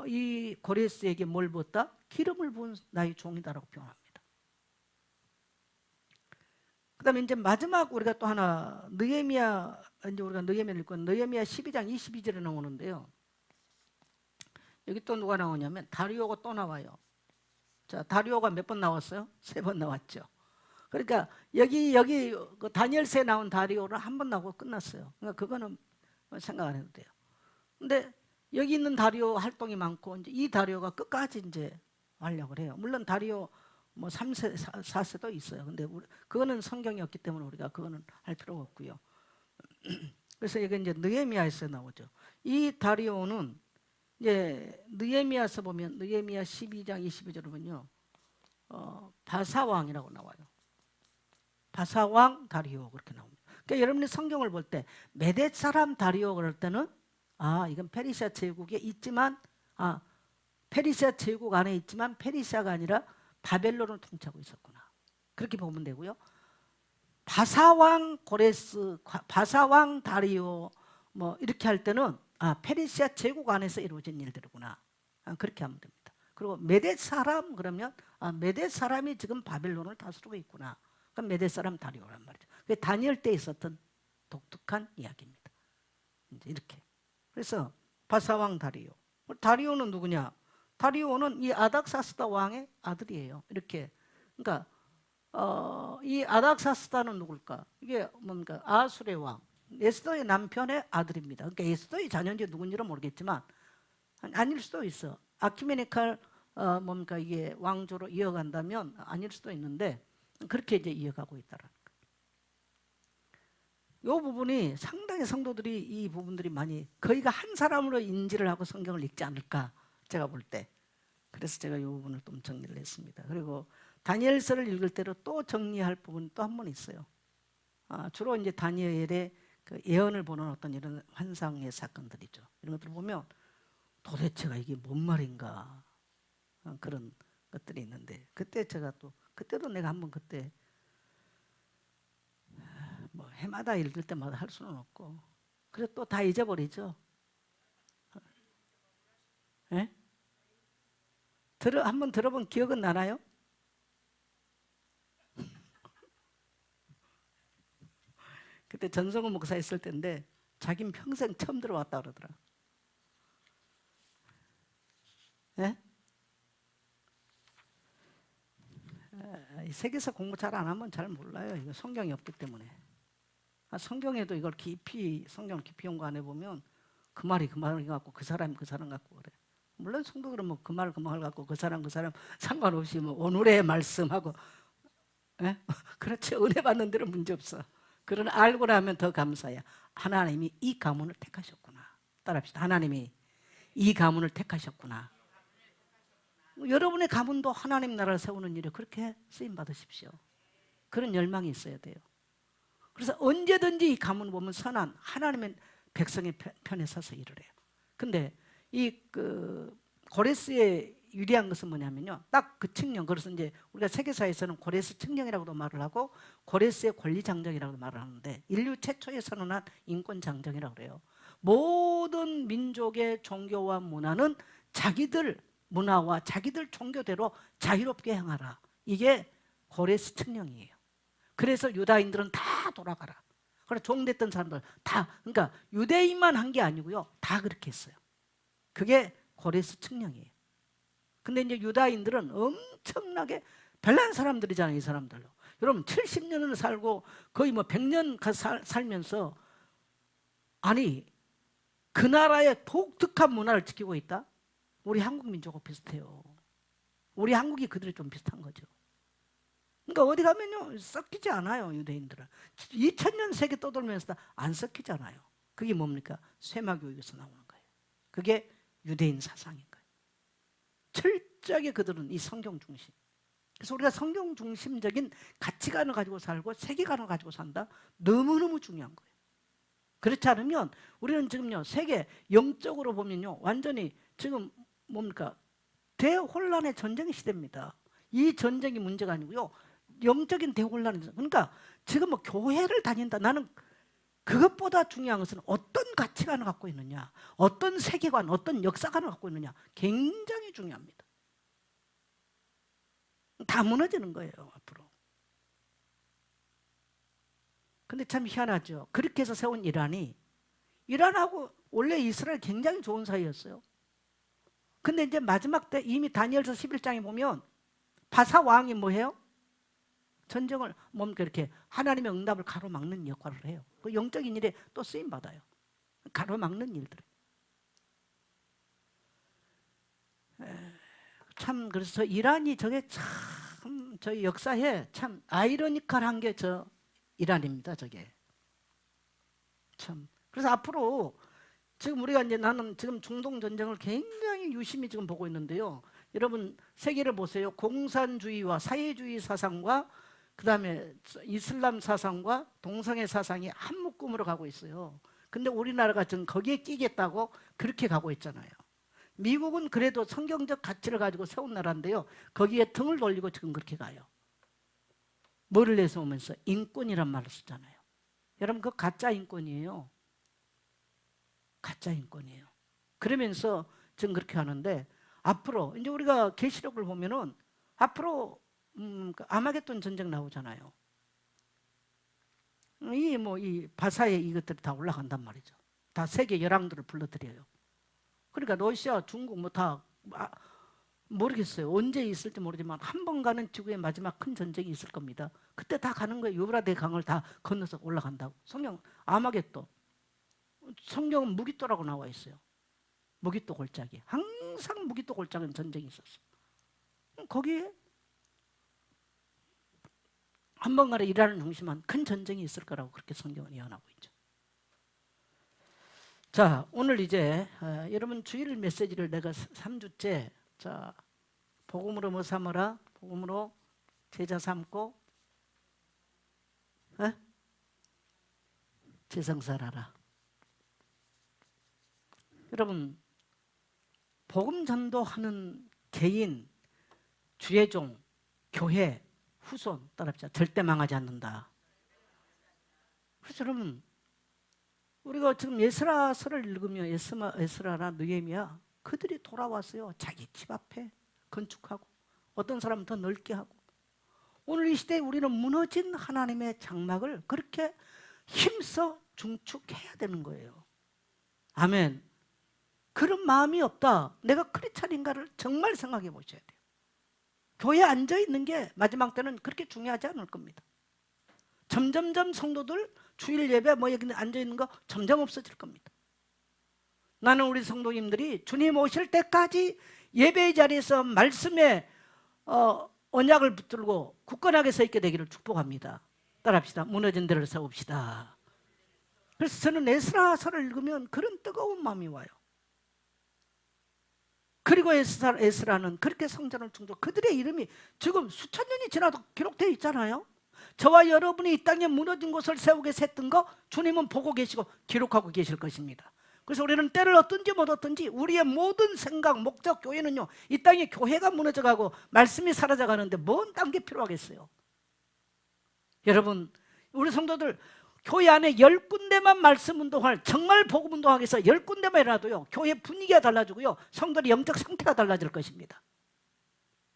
이 고레스에게 뭘 부었다? 기름을 부은 나의 종이다라고 표현합니다. 그다음에 이제 마지막 우리가 또 하나 느헤미야 이제 우리가 느헤미야를 읽고 느헤미야 12장 22절에 나오는데요. 여기 또 누가 나오냐면 다리오가 또 나와요. 자, 다리오가 몇 번 나왔어요? 3번 나왔죠. 그러니까 여기 그 다니엘서에 나온 다리오는 한 번 나오고 끝났어요. 그러니까 그거는 생각 안 해도 돼요. 근데 여기 있는 다리오 활동이 많고 이제 이 다리오가 끝까지 이제 활약을 해요. 물론 다리오 뭐 3세, 4세도 있어요. 근데 그거는 성경이 없기 때문에 우리가 그거는 할 필요가 없고요. 그래서 이게 이제 느헤미야에서 나오죠. 이 다리오는 이제 느헤미야서 보면 느헤미야 12장 22절을 보면요. 바사왕이라고 나와요. 바사왕 다리오 그렇게 나옵니다. 그러니까 여러분이 성경을 볼 때 메뎃 사람 다리오 그럴 때는 이건 페르시아 제국에 있지만 페르시아 제국 안에 있지만 페르시아가 아니라 바벨론을 통치하고 있었구나. 그렇게 보면 되고요. 바사왕 고레스, 바사왕 다리오 뭐 이렇게 할 때는 페르시아 제국 안에서 이루어진 일들이구나. 그렇게 하면 됩니다. 그리고 메뎃 사람 그러면 메뎃 사람이 지금 바벨론을 다스리고 있구나. 그럼 메뎃 사람 다리오란 말이죠. 그게 다니엘 때 있었던 독특한 이야기입니다. 이제 이렇게. 그래서 바사왕 다리오. 다리오는 누구냐? 다리오는 이 아닥사스다 왕의 아들이에요. 이렇게. 그러니까 이 아닥사스다는 누굴까? 이게 뭔가 아술의 왕, 에스더의 남편의 아들입니다. 그러니까 에스더의 자녀인지 누군지는 모르겠지만 아닐 수도 있어. 아키메네칼 뭔가 이게 왕조로 이어간다면 아닐 수도 있는데 그렇게 이제 이어가고 있다라는 거예요. 이 부분이 상당히 성도들이 이 부분들이 많이 거의가 한 사람으로 인지를 하고 성경을 읽지 않을까 제가 볼 때. 그래서 제가 이 부분을 좀 정리를 했습니다. 그리고 다니엘서를 읽을 때로 또 정리할 부분이 또 한 번 있어요. 주로 이제 다니엘의 그 예언을 보는 어떤 이런 환상의 사건들이죠. 이런 것들을 보면 도대체가 이게 뭔 말인가 그런 것들이 있는데 그때 제가 또 그때도 내가 한번 그때 뭐 해마다 읽을 때마다 할 수는 없고 그래서 또 다 잊어버리죠. 예? 한번 들어본 기억은 나나요? 그때 전성훈 목사 있을 때인데 자기는 평생 처음 들어왔다 그러더라. 예? 세계사 공부 잘 안 하면 잘 몰라요. 이거 성경이 없기 때문에. 성경에도 이걸 깊이 성경을 깊이 연구해 보면 그 말이 갖고 그 사람이 그 사람 갖고 그래. 물론 성도들은 뭐 그 말 갖고 그 사람 상관없이 뭐 오늘의 말씀하고 예? 그렇지 은혜 받는 데는 문제 없어. 그러나 알고 나면 더 감사야. 하나님이 이 가문을 택하셨구나. 따라합시다. 하나님이 이 가문을 택하셨구나. 여러분의 가문도 하나님 나라를 세우는 일에 그렇게 쓰임 받으십시오. 그런 열망이 있어야 돼요. 그래서 언제든지 이 가문을 보면 선한 하나님의 백성의 편에 서서 일을 해요. 근데 이 고레스의 유리한 것은 뭐냐면요. 딱 그 측령. 그래서 이제 우리가 세계사에서는 고레스 측령이라고도 말을 하고 고레스의 권리장정이라고 말을 하는데 인류 최초에 선언한 인권장정이라고 그래요. 모든 민족의 종교와 문화는 자기들 문화와 자기들 종교대로 자유롭게 행하라. 이게 고레스 칙령이에요. 그래서 유다인들은 다 돌아가라. 그래서 종됐던 사람들 다, 그러니까 유대인만 한 게 아니고요, 다 그렇게 했어요. 그게 고레스 칙령이에요. 근데 이제 유다인들은 엄청나게 별난 사람들이잖아요, 이 사람들로. 여러분 70년을 살고 거의 뭐 100년 살면서, 아니 그 나라의 독특한 문화를 지키고 있다? 우리 한국 민족하고 비슷해요. 우리 한국이 그들이 좀 비슷한 거죠. 그러니까 어디 가면요 섞이지 않아요. 유대인들은 2000년 세계 떠돌면서 안 섞이잖아요. 그게 뭡니까? 쇠마교육에서 나오는 거예요. 그게 유대인 사상인 거예요. 철저하게 그들은 이 성경 중심. 그래서 우리가 성경 중심적인 가치관을 가지고 살고 세계관을 가지고 산다? 너무너무 중요한 거예요. 그렇지 않으면 우리는 지금요 세계 영적으로 보면요 완전히 지금 뭡니까? 대혼란의 전쟁 시대입니다. 이 전쟁이 문제가 아니고요 영적인 대혼란이. 그러니까 지금 뭐 교회를 다닌다, 나는 그것보다 중요한 것은 어떤 가치관을 갖고 있느냐, 어떤 세계관, 어떤 역사관을 갖고 있느냐, 굉장히 중요합니다. 다 무너지는 거예요 앞으로. 근데 참 희한하죠. 그렇게 해서 세운 이란하고 원래 이스라엘 굉장히 좋은 사이였어요. 근데 이제 마지막 때 이미 다니엘서 11장에 보면 바사 왕이 뭐 해요? 전쟁을 뭡니까 이렇게 하나님의 응답을 가로막는 역할을 해요. 그 영적인 일에 또 쓰임 받아요. 가로막는 일들. 참 그래서 이란이 저게 참 저희 역사에 참 아이러니컬한 게 저 이란입니다. 저게 참. 그래서 앞으로 지금 우리가 이제 나는 지금 중동 전쟁을 굉장히 유심히 지금 보고 있는데요. 여러분 세계를 보세요. 공산주의와 사회주의 사상과 그다음에 이슬람 사상과 동성애 사상이 한 묶음으로 가고 있어요. 근데 우리나라가 지금 거기에 끼겠다고 그렇게 가고 있잖아요. 미국은 그래도 성경적 가치를 가지고 세운 나라인데요. 거기에 등을 돌리고 지금 그렇게 가요. 뭐를 내세우면서? 인권이란 말을 쓰잖아요. 여러분 그거 가짜 인권이에요. 가짜 인권이에요. 그러면서 지금 그렇게 하는데 앞으로 이제 우리가 계시록을 보면은 앞으로 아마겟돈 전쟁 나오잖아요. 이 바사에 이것들이 다 올라간단 말이죠. 다 세계 열왕들을 불러들여요. 그러니까 러시아, 중국 뭐 다 모르겠어요. 언제 있을지 모르지만 한 번 가는 지구의 마지막 큰 전쟁이 있을 겁니다. 그때 다 가는 거예요. 유브라데 강을 다 건너서 올라간다고. 성경 아마겟돈. 성경은 무기또라고 나와 있어요. 무기또 골짜기. 항상 무기또 골짜기는 전쟁이 있었어요. 거기에 한 번 가는 이란을 중심한 큰 전쟁이 있을 거라고 그렇게 성경은 예언하고 있죠. 자, 오늘 이제 여러분 주일 메시지를 내가 3주째 자 복음으로 뭐 삼으라, 복음으로 제자 삼고 제성살하라. 여러분 복음 전도하는 개인, 주의종, 교회, 후손 따라합시다. 절대 망하지 않는다. 그래서 여러분 우리가 지금 에스라서를 읽으면 에스라나 느헤미야 그들이 돌아왔어요. 자기 집 앞에 건축하고 어떤 사람은 더 넓게 하고. 오늘 이 시대에 우리는 무너진 하나님의 장막을 그렇게 힘써 중축해야 되는 거예요. 아멘. 그런 마음이 없다. 내가 크리스찬인가를 정말 생각해 보셔야 돼요. 교회에 앉아있는 게 마지막 때는 그렇게 중요하지 않을 겁니다. 점점점 성도들 주일 예배 뭐 여기 앉아있는 거 점점 없어질 겁니다. 나는 우리 성도님들이 주님 오실 때까지 예배의 자리에서 말씀의 언약을 붙들고 굳건하게 서 있게 되기를 축복합니다. 따라합시다. 무너진 데를 세웁시다. 그래서 저는 에스라서를 읽으면 그런 뜨거운 마음이 와요. 그리고 에스라는 그렇게 성전을 충족, 그들의 이름이 지금 수천 년이 지나도 기록되어 있잖아요. 저와 여러분이 이 땅에 무너진 곳을 세우게 했던 거 주님은 보고 계시고 기록하고 계실 것입니다. 그래서 우리는 때를 얻든지 못 얻든지 우리의 모든 생각, 목적, 교회는요 이 땅에 교회가 무너져가고 말씀이 사라져가는데 뭔 딴 게 필요하겠어요. 여러분 우리 성도들 교회 안에 10군데만 말씀 운동할, 정말 복음 운동하기 위해서 10군데만 일어나도요, 교회 분위기가 달라지고요, 성도의 영적 상태가 달라질 것입니다.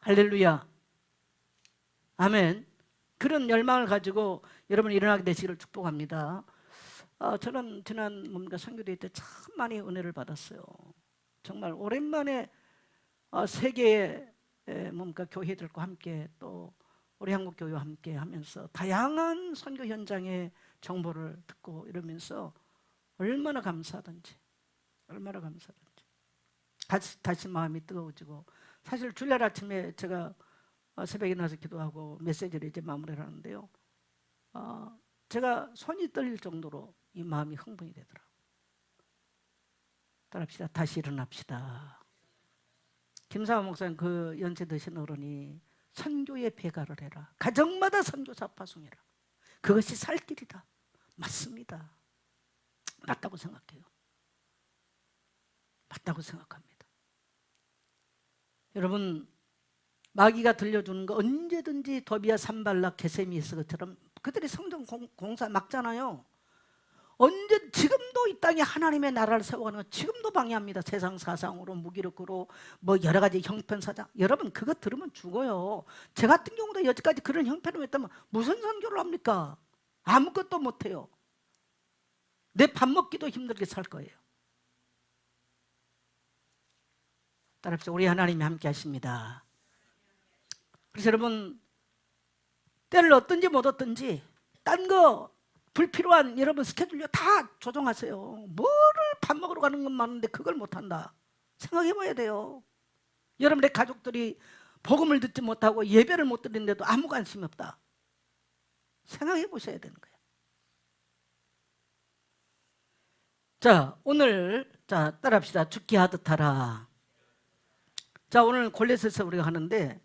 할렐루야. 아멘. 그런 열망을 가지고 여러분 일어나게 되시기를 축복합니다. 저는 지난 선교대회 때 참 많이 은혜를 받았어요. 정말 오랜만에 세계의 교회들과 함께, 또 우리 한국 교회와 함께 하면서 다양한 선교 현장의 정보를 듣고 이러면서 얼마나 감사하던지, 얼마나 감사하던지 다시 마음이 뜨거워지고, 사실 주일 아침에 제가 새벽에 나서 기도하고 메시지를 이제 마무리를 하는데요, 제가 손이 떨릴 정도로 이 마음이 흥분이 되더라고요. 따라합시다. 다시 일어납시다. 김사호 목사님, 그 연세 드신 어른이 선교에 배가를 해라, 가정마다 선교사 파송해라, 그것이 살 길이다. 맞습니다. 맞다고 생각해요. 맞다고 생각합니다. 여러분, 마귀가 들려주는 거 언제든지 도비아, 산발락, 게세미에서 것처럼 그들이 성전 공사 막잖아요. 지금도 이 땅에 하나님의 나라를 세워가는 건 지금도 방해합니다. 세상 사상으로, 무기력으로, 여러 가지 형편사상. 여러분, 그거 들으면 죽어요. 저 같은 경우도 여지까지 그런 형편을 했다면 무슨 선교를 합니까? 아무것도 못해요. 내 밥 먹기도 힘들게 살 거예요. 따라합시다. 우리 하나님이 함께 하십니다. 그래서 여러분, 때를 얻든지 못 얻든지 딴 거 불필요한 여러분 스케줄요 다 조정하세요. 뭐를 밥 먹으러 가는 건 많은데 그걸 못한다, 생각해 봐야 돼요. 여러분의 가족들이 복음을 듣지 못하고 예배를 못 드리는데도 아무 관심이 없다, 생각해 보셔야 되는 거예요. 자, 오늘 따라합시다. 죽게 하듯 하라. 자, 오늘 골로새서 우리가 하는데,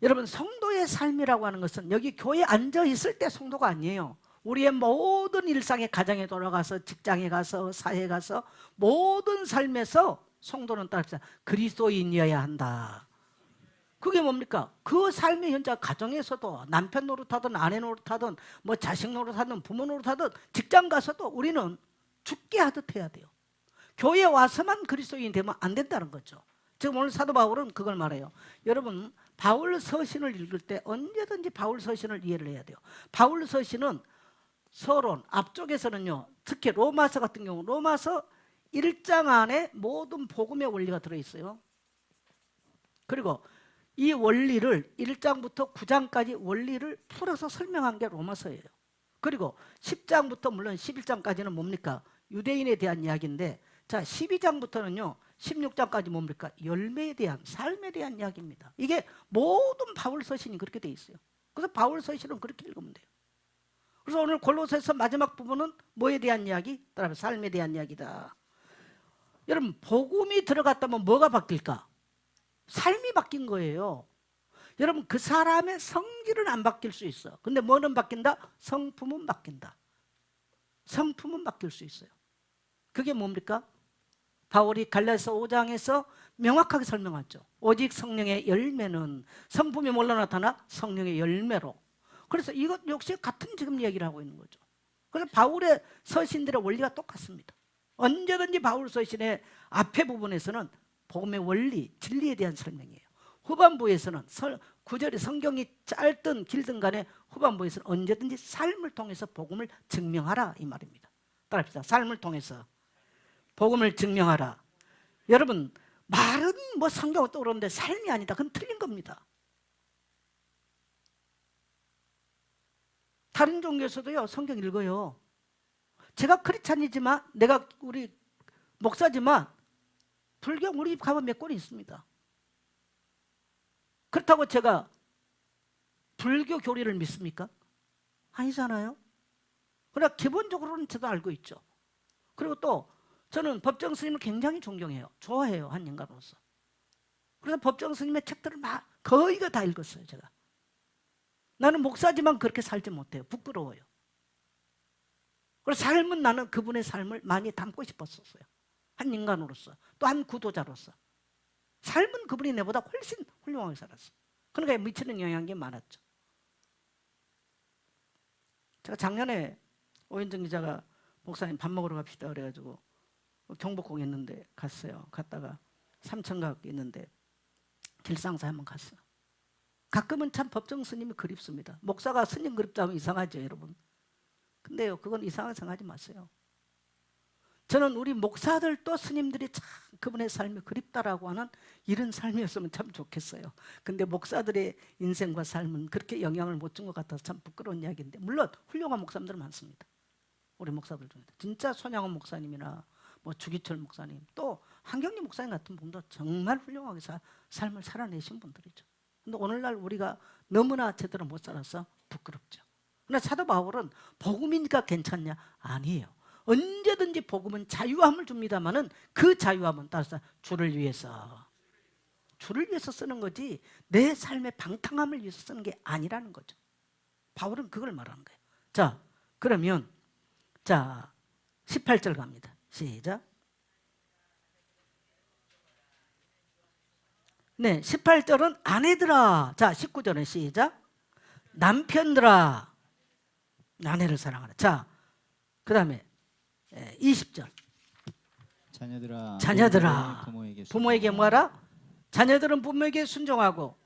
여러분, 성도의 삶이라고 하는 것은 여기 교회에 앉아 있을 때 성도가 아니에요. 우리의 모든 일상의 가정에 돌아가서, 직장에 가서, 사회에 가서, 모든 삶에서 성도는 따라합시다. 그리스도인이어야 한다. 그게 뭡니까? 그 삶의 현장, 가정에서도 남편 노릇하든 아내 노릇하든 자식 노릇하든 부모 노릇하든 직장 가서도 우리는 죽게 하듯 해야 돼요. 교회에 와서만 그리스도인이 되면 안 된다는 거죠. 지금 오늘 사도 바울은 그걸 말해요. 여러분, 바울 서신을 읽을 때 언제든지 바울 서신을 이해를 해야 돼요. 바울 서신은 서론, 앞쪽에서는요, 특히 로마서 같은 경우 로마서 1장 안에 모든 복음의 원리가 들어있어요. 그리고 이 원리를 1장부터 9장까지 원리를 풀어서 설명한 게 로마서예요. 그리고 10장부터 물론 11장까지는 뭡니까? 유대인에 대한 이야기인데, 자, 12장부터는요 16장까지 뭡니까? 열매에 대한, 삶에 대한 이야기입니다. 이게 모든 바울 서신이 그렇게 돼 있어요. 그래서 바울 서신은 그렇게 읽으면 돼요. 그래서 오늘 골로새서 마지막 부분은 뭐에 대한 이야기? 따라서 삶에 대한 이야기다. 여러분, 복음이 들어갔다면 뭐가 바뀔까? 삶이 바뀐 거예요. 여러분, 그 사람의 성질은 안 바뀔 수 있어. 근데 뭐는 바뀐다? 성품은 바뀐다. 성품은 바뀔 수 있어요. 그게 뭡니까? 바울이 갈라디아서 5장에서 명확하게 설명하죠. 오직 성령의 열매는, 성품이 뭘로 나타나? 성령의 열매로. 그래서 이것 역시 같은 지금 얘기를 하고 있는 거죠. 그래서 바울의 서신들의 원리가 똑같습니다. 언제든지 바울 서신의 앞에 부분에서는 복음의 원리, 진리에 대한 설명이에요. 후반부에서는 구절이 성경이 짧든 길든 간에 후반부에서는 언제든지 삶을 통해서 복음을 증명하라, 이 말입니다. 따라합시다. 삶을 통해서 복음을 증명하라. 여러분, 말은 성경을 떠오르는데 삶이 아니다. 그건 틀린 겁니다. 다른 종교에서도요 성경 읽어요. 제가 크리스찬이지만, 내가 우리 목사지만 불교 우리 집 가면 몇 권이 있습니다. 그렇다고 제가 불교 교리를 믿습니까? 아니잖아요. 그러나 기본적으로는 저도 알고 있죠. 그리고 또 저는 법정 스님을 굉장히 존경해요. 좋아해요, 한 인간으로서. 그래서 법정 스님의 책들을 거의 다 읽었어요, 제가. 나는 목사지만 그렇게 살지 못해요. 부끄러워요. 그래서 삶은, 나는 그분의 삶을 많이 담고 싶었었어요. 한 인간으로서, 또 한 구도자로서. 삶은 그분이 내보다 훨씬 훌륭하게 살았어요. 그러니까 미치는 영향이 많았죠. 제가 작년에 오현정 기자가 목사님 밥 먹으러 갑시다 그래가지고 경복궁 있는데 갔어요. 갔다가 삼천각 있는데 길상사 한번 갔어. 가끔은 참 법정 스님이 그립습니다. 목사가 스님 그립다면 이상하죠, 여러분. 근데요, 그건 이상하게 생각하지 마세요. 저는 우리 목사들도 스님들이 참 그분의 삶이 그립다라고 하는 이런 삶이었으면 참 좋겠어요. 근데 목사들의 인생과 삶은 그렇게 영향을 못 준 것 같아서 참 부끄러운 이야기인데, 물론 훌륭한 목사님들 많습니다. 우리 목사들 중에 진짜 손양원 목사님이나 뭐 주기철 목사님, 또 한경리 목사님 같은 분도 정말 훌륭하게 삶을 살아내신 분들이죠. 근데 오늘날 우리가 너무나 제대로 못 살아서 부끄럽죠. 그러나 사도 바울은 복음이니까 괜찮냐? 아니에요. 언제든지 복음은 자유함을 줍니다마는 그 자유함은 따라서 주를 위해서 쓰는 거지 내 삶의 방탕함을 위해서 쓰는 게 아니라는 거죠. 바울은 그걸 말하는 거예요. 자, 그러면 자 18절 갑니다. 시작. 네, 18절은 아내들아. 자, 19절은 시작. 남편들아, 아내를 사랑하라. 자, 그 다음에 20절. 자녀들아, 부모에게 뭐하라? 자녀들은 부모에게 순종하고,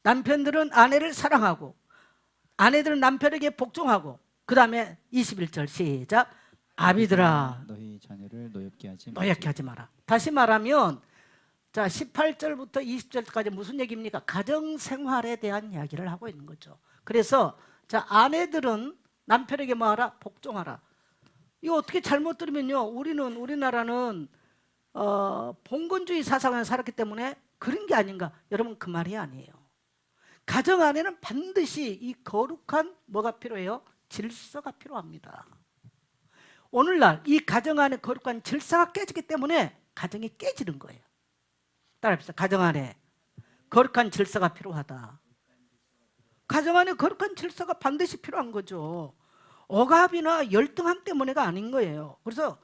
남편들은 아내를 사랑하고, 아내들은 남편에게 복종하고, 그 다음에 21절 시작. 아비들아, 너희 자녀를 노엽게 하지 마라. 다시 말하면 자 18절부터 20절까지 무슨 얘기입니까? 가정생활에 대한 이야기를 하고 있는 거죠. 그래서 자 아내들은 남편에게 뭐하라? 복종하라. 이거 어떻게 잘못 들으면요, 우리나라는 봉건주의 사상을 살았기 때문에 그런 게 아닌가. 여러분, 그 말이 아니에요. 가정 안에는 반드시 이 거룩한 뭐가 필요해요? 질서가 필요합니다. 오늘날 이 가정 안에 거룩한 질서가 깨지기 때문에 가정이 깨지는 거예요. 따라합시다. 가정 안에 거룩한 질서가 필요하다. 가정 안에 거룩한 질서가 반드시 필요한 거죠. 억압이나 열등함 때문에가 아닌 거예요. 그래서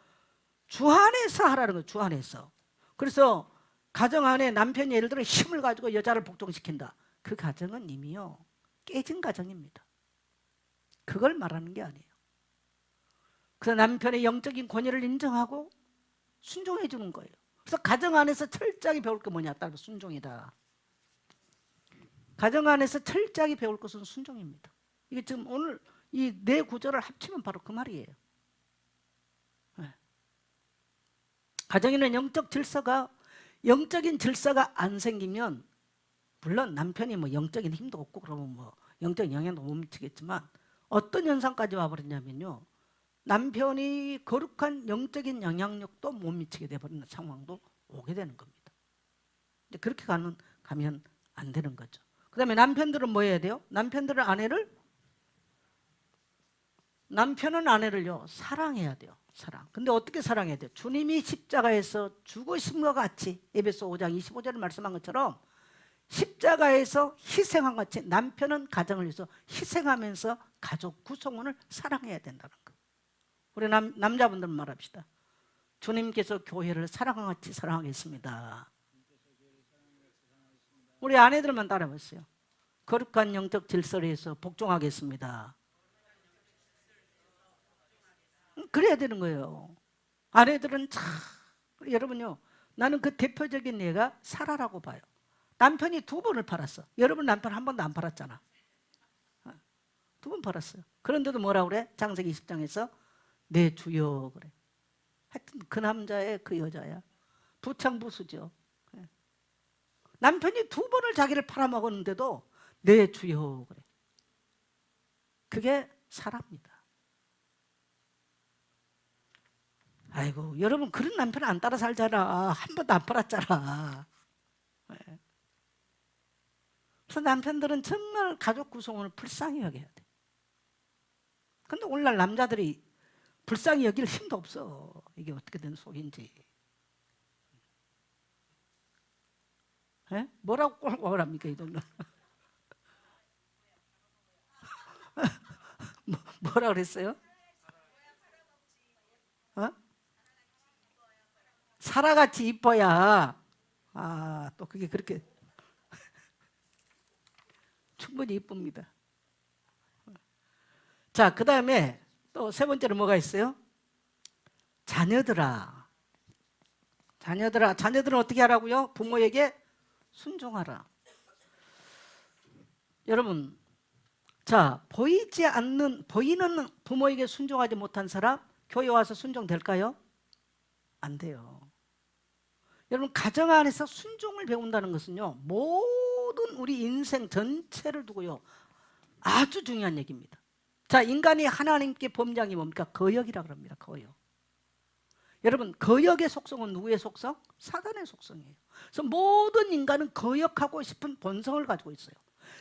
주 안에서 하라는 거예요. 주 안에서. 그래서 가정 안에 남편이 예를 들어 힘을 가지고 여자를 복종시킨다. 그 가정은 이미요 깨진 가정입니다. 그걸 말하는 게 아니에요. 그래서 남편의 영적인 권위를 인정하고 순종해 주는 거예요. 그래서 가정 안에서 철저하게 배울 게 뭐냐? 따로 순종이다. 가정 안에서 철저하게 배울 것은 순종입니다. 이게 지금 오늘 이 네 구절을 합치면 바로 그 말이에요. 네. 가정에는 영적인 질서가 안 생기면, 물론 남편이 뭐 영적인 힘도 없고 그러면 뭐 영적인 영향도 못 미치겠지만, 어떤 현상까지 와버렸냐면요, 남편이 거룩한 영적인 영향력도 못 미치게 돼버리는 상황도 오게 되는 겁니다. 그렇게 가면 안 되는 거죠. 그 다음에 남편들은 뭐 해야 돼요? 남편은 아내를요 사랑해야 돼요. 사랑. 근데 어떻게 사랑해야 돼요? 주님이 십자가에서 죽으심과 같이 에베소 5장 25절을 말씀한 것처럼 십자가에서 희생한 것 같이 남편은 가정을 위해서 희생하면서 가족 구성원을 사랑해야 된다는 거예요. 우리 남자분들은 말합시다. 주님께서 교회를 사랑한 것 같이 사랑하겠습니다. 우리 아내들만 따라해보세요. 거룩한 영적 질서를 위해서 복종하겠습니다. 그래야 되는 거예요. 아내들은 참, 여러분요, 나는 그 대표적인 예가 사라라고 봐요. 남편이 2번을 팔았어. 여러분 남편 한 번도 안 팔았잖아. 2번 팔았어요. 그런데도 뭐라 그래? 창세기 20장에서 내 주여 그래. 하여튼 그 남자의 그 여자야. 부창부수죠. 남편이 2번을 자기를 팔아먹었는데도 내 주여 그래. 그게 사랑입니다. 아이고, 여러분 그런 남편 안 따라 살잖아. 한 번도 안 팔았잖아. 그래서 남편들은 정말 가족 구성원을 불쌍히 여겨야 돼. 근데 오늘날 남자들이 불쌍히 여길 힘도 없어. 이게 어떻게 된 속인지. 뭐라고 꼴꼴합니까 이 정도? 뭐라 그랬어요? 사라같이 이뻐야. 또 그게 그렇게 충분히 이쁩니다. 자, 그 다음에 또 세 번째로 뭐가 있어요? 자녀들아. 자녀들은 어떻게 하라고요? 부모에게 순종하라. 여러분, 자, 보이는 부모에게 순종하지 못한 사람 교회 와서 순종될까요? 안 돼요. 여러분, 가정 안에서 순종을 배운다는 것은요, 모든 우리 인생 전체를 두고요, 아주 중요한 얘기입니다. 자, 인간이 하나님께 범장이 뭡니까? 거역이라 그럽니다. 거역. 여러분, 거역의 속성은 누구의 속성? 사단의 속성이에요. 그래서 모든 인간은 거역하고 싶은 본성을 가지고 있어요.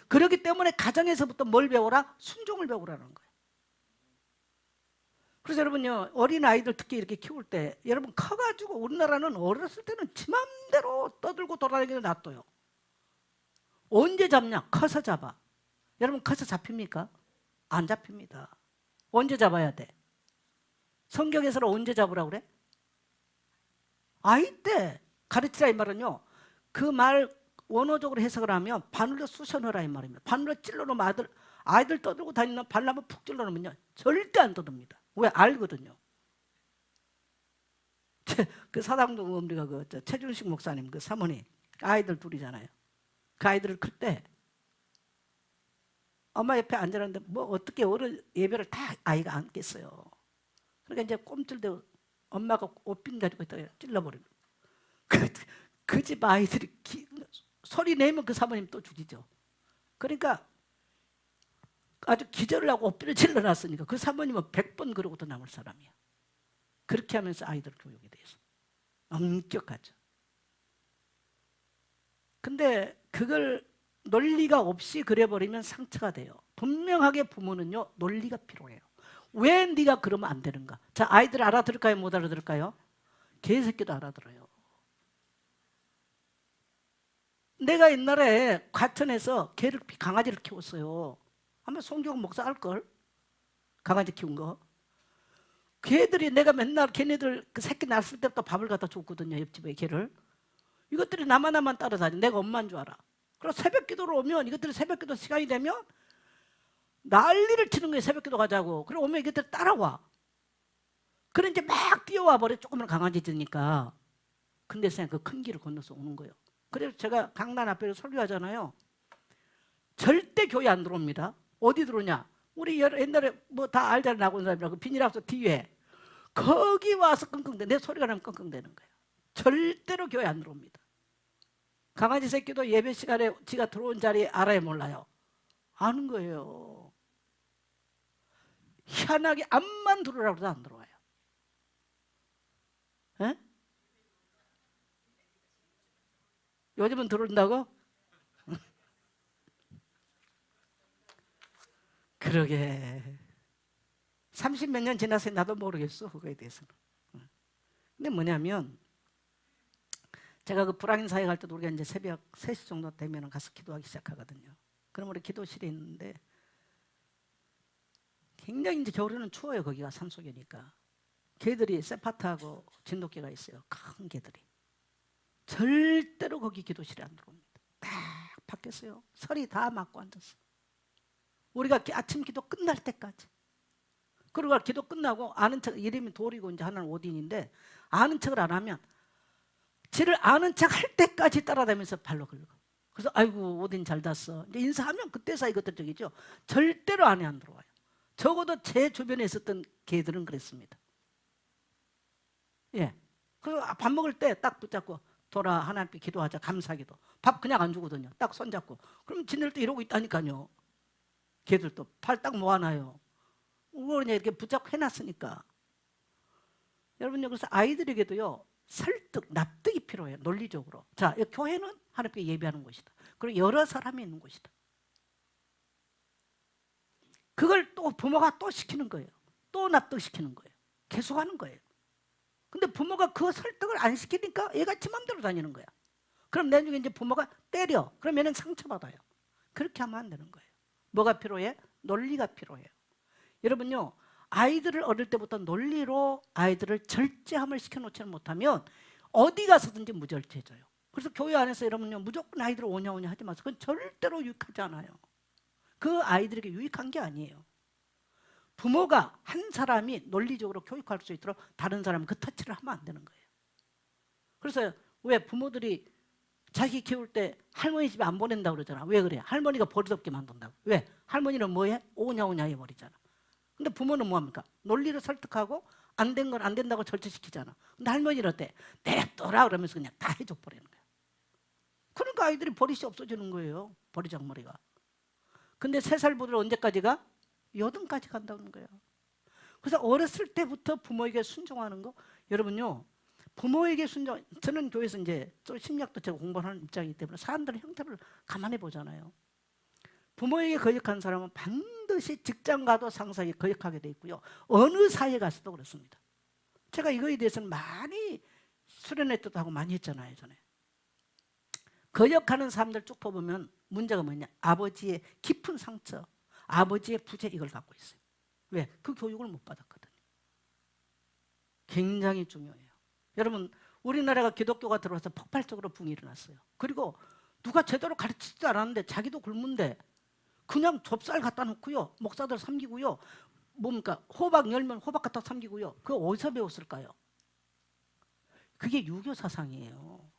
그렇기 때문에 가정에서부터 뭘 배워라? 순종을 배우라는 거예요. 그래서 여러분요, 어린 아이들 특히 이렇게 키울 때, 여러분 커가지고 우리나라는 어렸을 때는 지 맘대로 떠들고 돌아다니게 놔둬요. 언제 잡냐? 커서 잡아. 여러분 커서 잡힙니까? 안 잡힙니다. 언제 잡아야 돼? 성경에서는 언제 잡으라고 그래? 아이 때 가르치라 이 말은요, 그 말 원어적으로 해석을 하면 바늘로 쑤셔 넣으라 이 말입니다. 바늘로 찔러 놓으면 아이들 떠들고 다니는 발라면 푹 찔러 놓으면요 절대 안 떠듭니다. 왜? 알거든요. 그 사당동 우리가 그 최준식 목사님 그 사모님 아이들 둘이잖아요. 그 아이들을 클 때 엄마 옆에 앉아있는데 뭐 어떻게 어른 예배를 다 아이가 앉겠어요. 그러니까 이제 꼼질대고 엄마가 옷핀 가지고 있다가 찔러버리고 그 집 아이들이 소리 내면 그 사모님 또 죽이죠. 그러니까 아주 기절을 하고 옷핀을 찔러놨으니까 그 사모님은 100번 그러고도 남을 사람이야. 그렇게 하면서 아이들 교육에 대해서 엄격하죠. 근데 그걸 논리가 없이 그래버리면 상처가 돼요. 분명하게 부모는요 논리가 필요해요. 왜 네가 그러면 안 되는가? 자, 아이들 알아들을까요? 못 알아들을까요? 개새끼도 알아들어요. 내가 옛날에 과천에서 강아지를 키웠어요. 아마 송교훈 목사 알걸? 강아지 키운 거. 개들이 내가 맨날 걔네들 그 새끼 낳았을 때부터 밥을 갖다 줬거든요. 옆집에 개를. 이것들이 나만 따라다니. 내가 엄마인 줄 알아. 그래서 새벽 기도로 오면 이것들이 새벽 기도 시간이 되면 난리를 치는 거예요. 새벽 기도 가자고. 그럼 오면 이것들이 따라와. 그래 이제 막 뛰어와 버려. 조그만 강아지들니까. 근데 그 큰 길을 건너서 오는 거예요. 그래서 제가 강남 앞에서 설교하잖아요. 절대 교회 안 들어옵니다. 어디 들어오냐? 우리 옛날에 뭐 다 알잖아. 나온 사람이라고 비닐하우스 뒤에 거기 와서 끙끙대. 내 소리가 나면 끙끙대는 거예요. 절대로 교회 안 들어옵니다. 강아지 새끼도 예배 시간에 지가 들어온 자리 알아요 몰라요? 아는 거예요. 희한하게 앞만 들어오라고 해도 안 들어와요. 에? 요즘은 들어온다고? 그러게 30몇 년 지나서 나도 모르겠어 그거에 대해서는. 근데 뭐냐면 제가 그 불황인 사회 갈 때도 우리가 이제 새벽 3시 정도 되면 가서 기도하기 시작하거든요. 그럼 우리 기도실에 있는데 굉장히 이제 겨울에는 추워요. 거기가 산속이니까. 개들이 세파트하고 진돗개가 있어요. 큰 개들이. 절대로 거기 기도실에 안 들어옵니다. 딱 밖에서요. 서리 다 맞고 앉았어. 우리가 아침 기도 끝날 때까지. 그리고 기도 끝나고 아는 척, 이름이 돌이고 이제 하나는 오딘인데 아는 척을 안 하면 지를 아는 척 할 때까지 따라다니면서 발로 긁어. 그래서 아이고 오딘 잘 잤어. 이제 인사하면 그때서 이것들 저기죠. 절대로 안에 안 들어와요. 적어도 제 주변에 있었던 개들은 그랬습니다. 예. 그리고 밥 먹을 때 딱 붙잡고 돌아 하나님께 기도하자 감사기도. 밥 그냥 안 주거든요. 딱 손잡고. 그럼 지낼 때 이러고 있다니까요. 개들도 팔 딱 모아놔요. 그걸 그냥 이렇게 붙잡고 해놨으니까. 여러분 그래서 아이들에게도요 설득, 납득이 필요해요. 논리적으로. 자, 교회는 하나님께 예배하는 곳이다. 그리고 여러 사람이 있는 곳이다. 그걸 또 부모가 또 시키는 거예요. 또 납득시키는 거예요. 계속하는 거예요. 근데 부모가 그 설득을 안 시키니까 얘가 지 맘대로 다니는 거야. 그럼 나중에 이제 부모가 때려. 그럼 얘는 상처받아요. 그렇게 하면 안 되는 거예요. 뭐가 필요해? 논리가 필요해요. 여러분요, 아이들을 어릴 때부터 논리로 아이들을 절제함을 시켜놓지는 못하면 어디 가서든지 무절제해져요. 그래서 교회 안에서 여러분요, 무조건 아이들을 오냐 하지 마세요. 그건 절대로 유익하지 않아요. 그 아이들에게 유익한 게 아니에요. 부모가 한 사람이 논리적으로 교육할 수 있도록 다른 사람은 그 터치를 하면 안 되는 거예요. 그래서 왜 부모들이 자기 키울 때 할머니 집에 안 보낸다고 그러잖아. 왜 그래? 할머니가 버릇없게 만든다고. 왜? 할머니는 뭐해? 오냐오냐 해버리잖아. 근데 부모는 뭐합니까? 논리를 설득하고 안 된 건 안 된다고 절제시키잖아. 근데 할머니는 어때? 냅둬라 그러면서 그냥 다 해줘 버리는 거야. 그러니까 아이들이 버릇이 없어지는 거예요. 버리장머리가. 근데 3살부터 언제까지가? 8까지 간다는 거예요. 그래서 어렸을 때부터 부모에게 순종하는 거. 여러분요, 부모에게 순종. 저는 교회에서 이제 또 심리학도 제가 공부하는 입장이기 때문에 사람들의 형태를 감안해 보잖아요. 부모에게 거역한 사람은 반드시 직장 가도 상사에게 거역하게 돼 있고요. 어느 사회에 가서도 그렇습니다. 제가 이거에 대해서는 많이 수련회 때도 하고 많이 했잖아요, 전에. 거역하는 사람들 쭉 보면 문제가 뭐냐? 아버지의 깊은 상처, 아버지의 부재 이걸 갖고 있어요. 왜? 그 교육을 못 받았거든요. 굉장히 중요해요. 여러분, 우리나라가 기독교가 들어와서 폭발적으로 붕이 일어났어요. 그리고 누가 제대로 가르치지도 않았는데 자기도 굶는데 그냥 좁쌀 갖다 놓고요. 목사들 섬기고요. 뭡니까? 호박 열면 호박 갖다 섬기고요. 그거 어디서 배웠을까요? 그게 유교 사상이에요.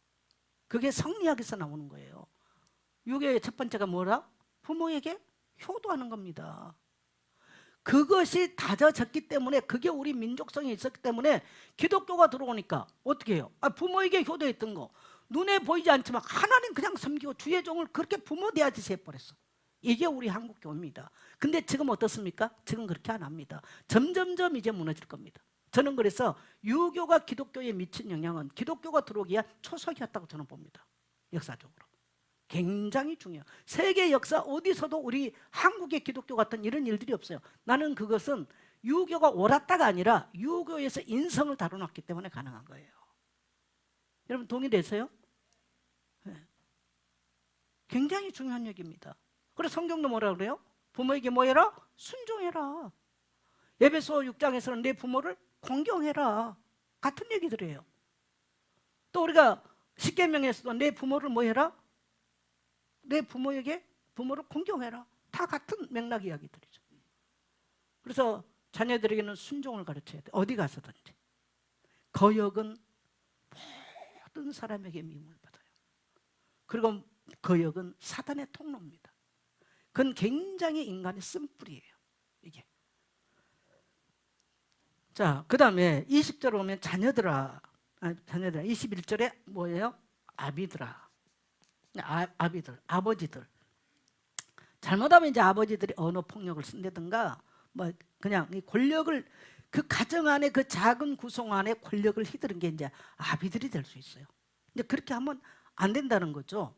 그게 성리학에서 나오는 거예요. 유교의 첫 번째가 뭐라? 부모에게 효도하는 겁니다. 그것이 다져졌기 때문에, 그게 우리 민족성이 있었기 때문에 기독교가 들어오니까 어떻게 해요? 부모에게 효도했던 거 눈에 보이지 않지만 하나님 그냥 섬기고 주의 종을 그렇게 부모 대하듯이 해버렸어. 이게 우리 한국 교입니다. 근데 지금 어떻습니까? 지금 그렇게 안 합니다. 점점점 이제 무너질 겁니다. 저는 그래서 유교가 기독교에 미친 영향은 기독교가 들어오기야 초석이었다고 저는 봅니다. 역사적으로. 굉장히 중요해요. 세계 역사 어디서도 우리 한국의 기독교 같은 이런 일들이 없어요. 나는 그것은 유교가 옳았다가 아니라 유교에서 인성을 다뤄놨기 때문에 가능한 거예요. 여러분 동의되세요? 네. 굉장히 중요한 얘기입니다. 그래서 성경도 뭐라 그래요? 부모에게 뭐 해라? 순종해라. 에베소 6장에서는 내 부모를 공경해라. 같은 얘기들이에요. 또 우리가 십계명에서도 내 부모를 뭐 해라? 내 부모에게 부모를 공경해라. 다 같은 맥락 이야기들이죠. 그래서 자녀들에게는 순종을 가르쳐야 돼. 어디 가서든지. 거역은 모든 사람에게 미움을 받아요. 그리고 거역은 사단의 통로입니다. 그건 굉장히 인간의 쓴뿌리예요. 이게. 자, 그 다음에 20절 오면 자녀들아 21절에 뭐예요? 아비들아. 아비들, 아버지들. 잘못하면 이제 아버지들이 언어 폭력을 쓴다든가 뭐 그냥 이 권력을 그 가정 안에 그 작은 구성 안에 권력을 휘두른 게 이제 아비들이 될 수 있어요. 근데 그렇게 하면 안 된다는 거죠.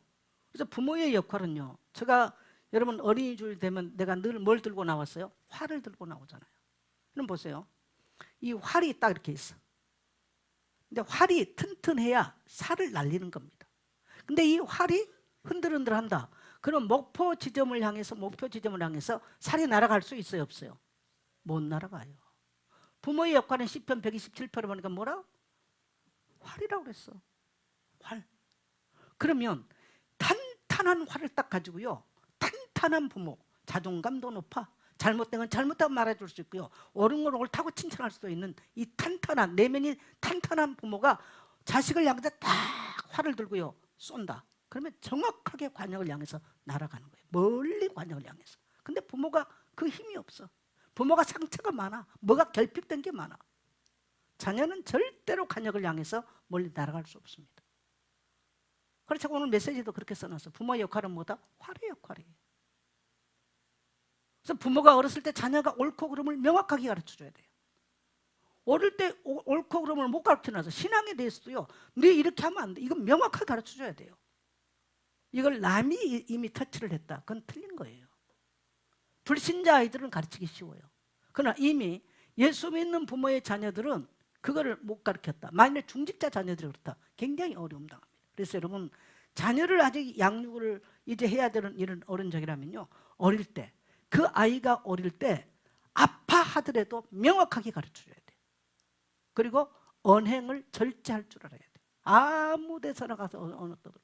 그래서 부모의 역할은요. 제가 여러분 어린이집 되면 내가 늘 뭘 들고 나왔어요? 활을 들고 나오잖아요. 그럼 보세요. 이 활이 딱 이렇게 있어. 근데 활이 튼튼해야 살을 날리는 겁니다. 근데 이 활이 흔들흔들한다. 그럼 목표 지점을 향해서 살이 날아갈 수 있어요, 없어요? 못 날아가요. 부모의 역할은 시편 127편에 보니까 뭐라? 활이라고 그랬어. 활. 그러면 탄탄한 활을 딱 가지고요. 탄탄한 부모. 자존감도 높아. 잘못된 건 잘못다고 말해줄 수 있고요. 옳은 걸 옳다고 칭찬할 수도 있는 이 탄탄한, 내면이 탄탄한 부모가 자식을 향해서 딱 활을 들고요. 쏜다. 그러면 정확하게 관역을 향해서 날아가는 거예요. 멀리 관역을 향해서. 근데 부모가 그 힘이 없어. 부모가 상처가 많아. 뭐가 결핍된 게 많아. 자녀는 절대로 관역을 향해서 멀리 날아갈 수 없습니다. 그래서 오늘 메시지도 그렇게 써놨어. 부모의 역할은 뭐다? 활의 역할이에요. 그래서 부모가 어렸을 때 자녀가 옳고 그름을 명확하게 가르쳐줘야 돼요. 어릴 때 옳고 그름을 못 가르쳐놔서 신앙에 대해서도요. 네 이렇게 하면 안 돼. 이건 명확하게 가르쳐줘야 돼요. 이걸 남이 이미 터치를 했다. 그건 틀린 거예요. 불신자 아이들은 가르치기 쉬워요. 그러나 이미 예수 믿는 부모의 자녀들은 그거를 못 가르쳤다. 만약에 중직자 자녀들이 그렇다. 굉장히 어려움 당합니다. 그래서 여러분 자녀를 아직 양육을 이제 해야 되는 이런 어른적이라면요. 어릴 때 그 아이가 어릴 때 아파하더라도 명확하게 가르쳐줘야 돼요. 그리고 언행을 절제할 줄 알아야 돼요. 아무 데서나 가서 언어 떠들고.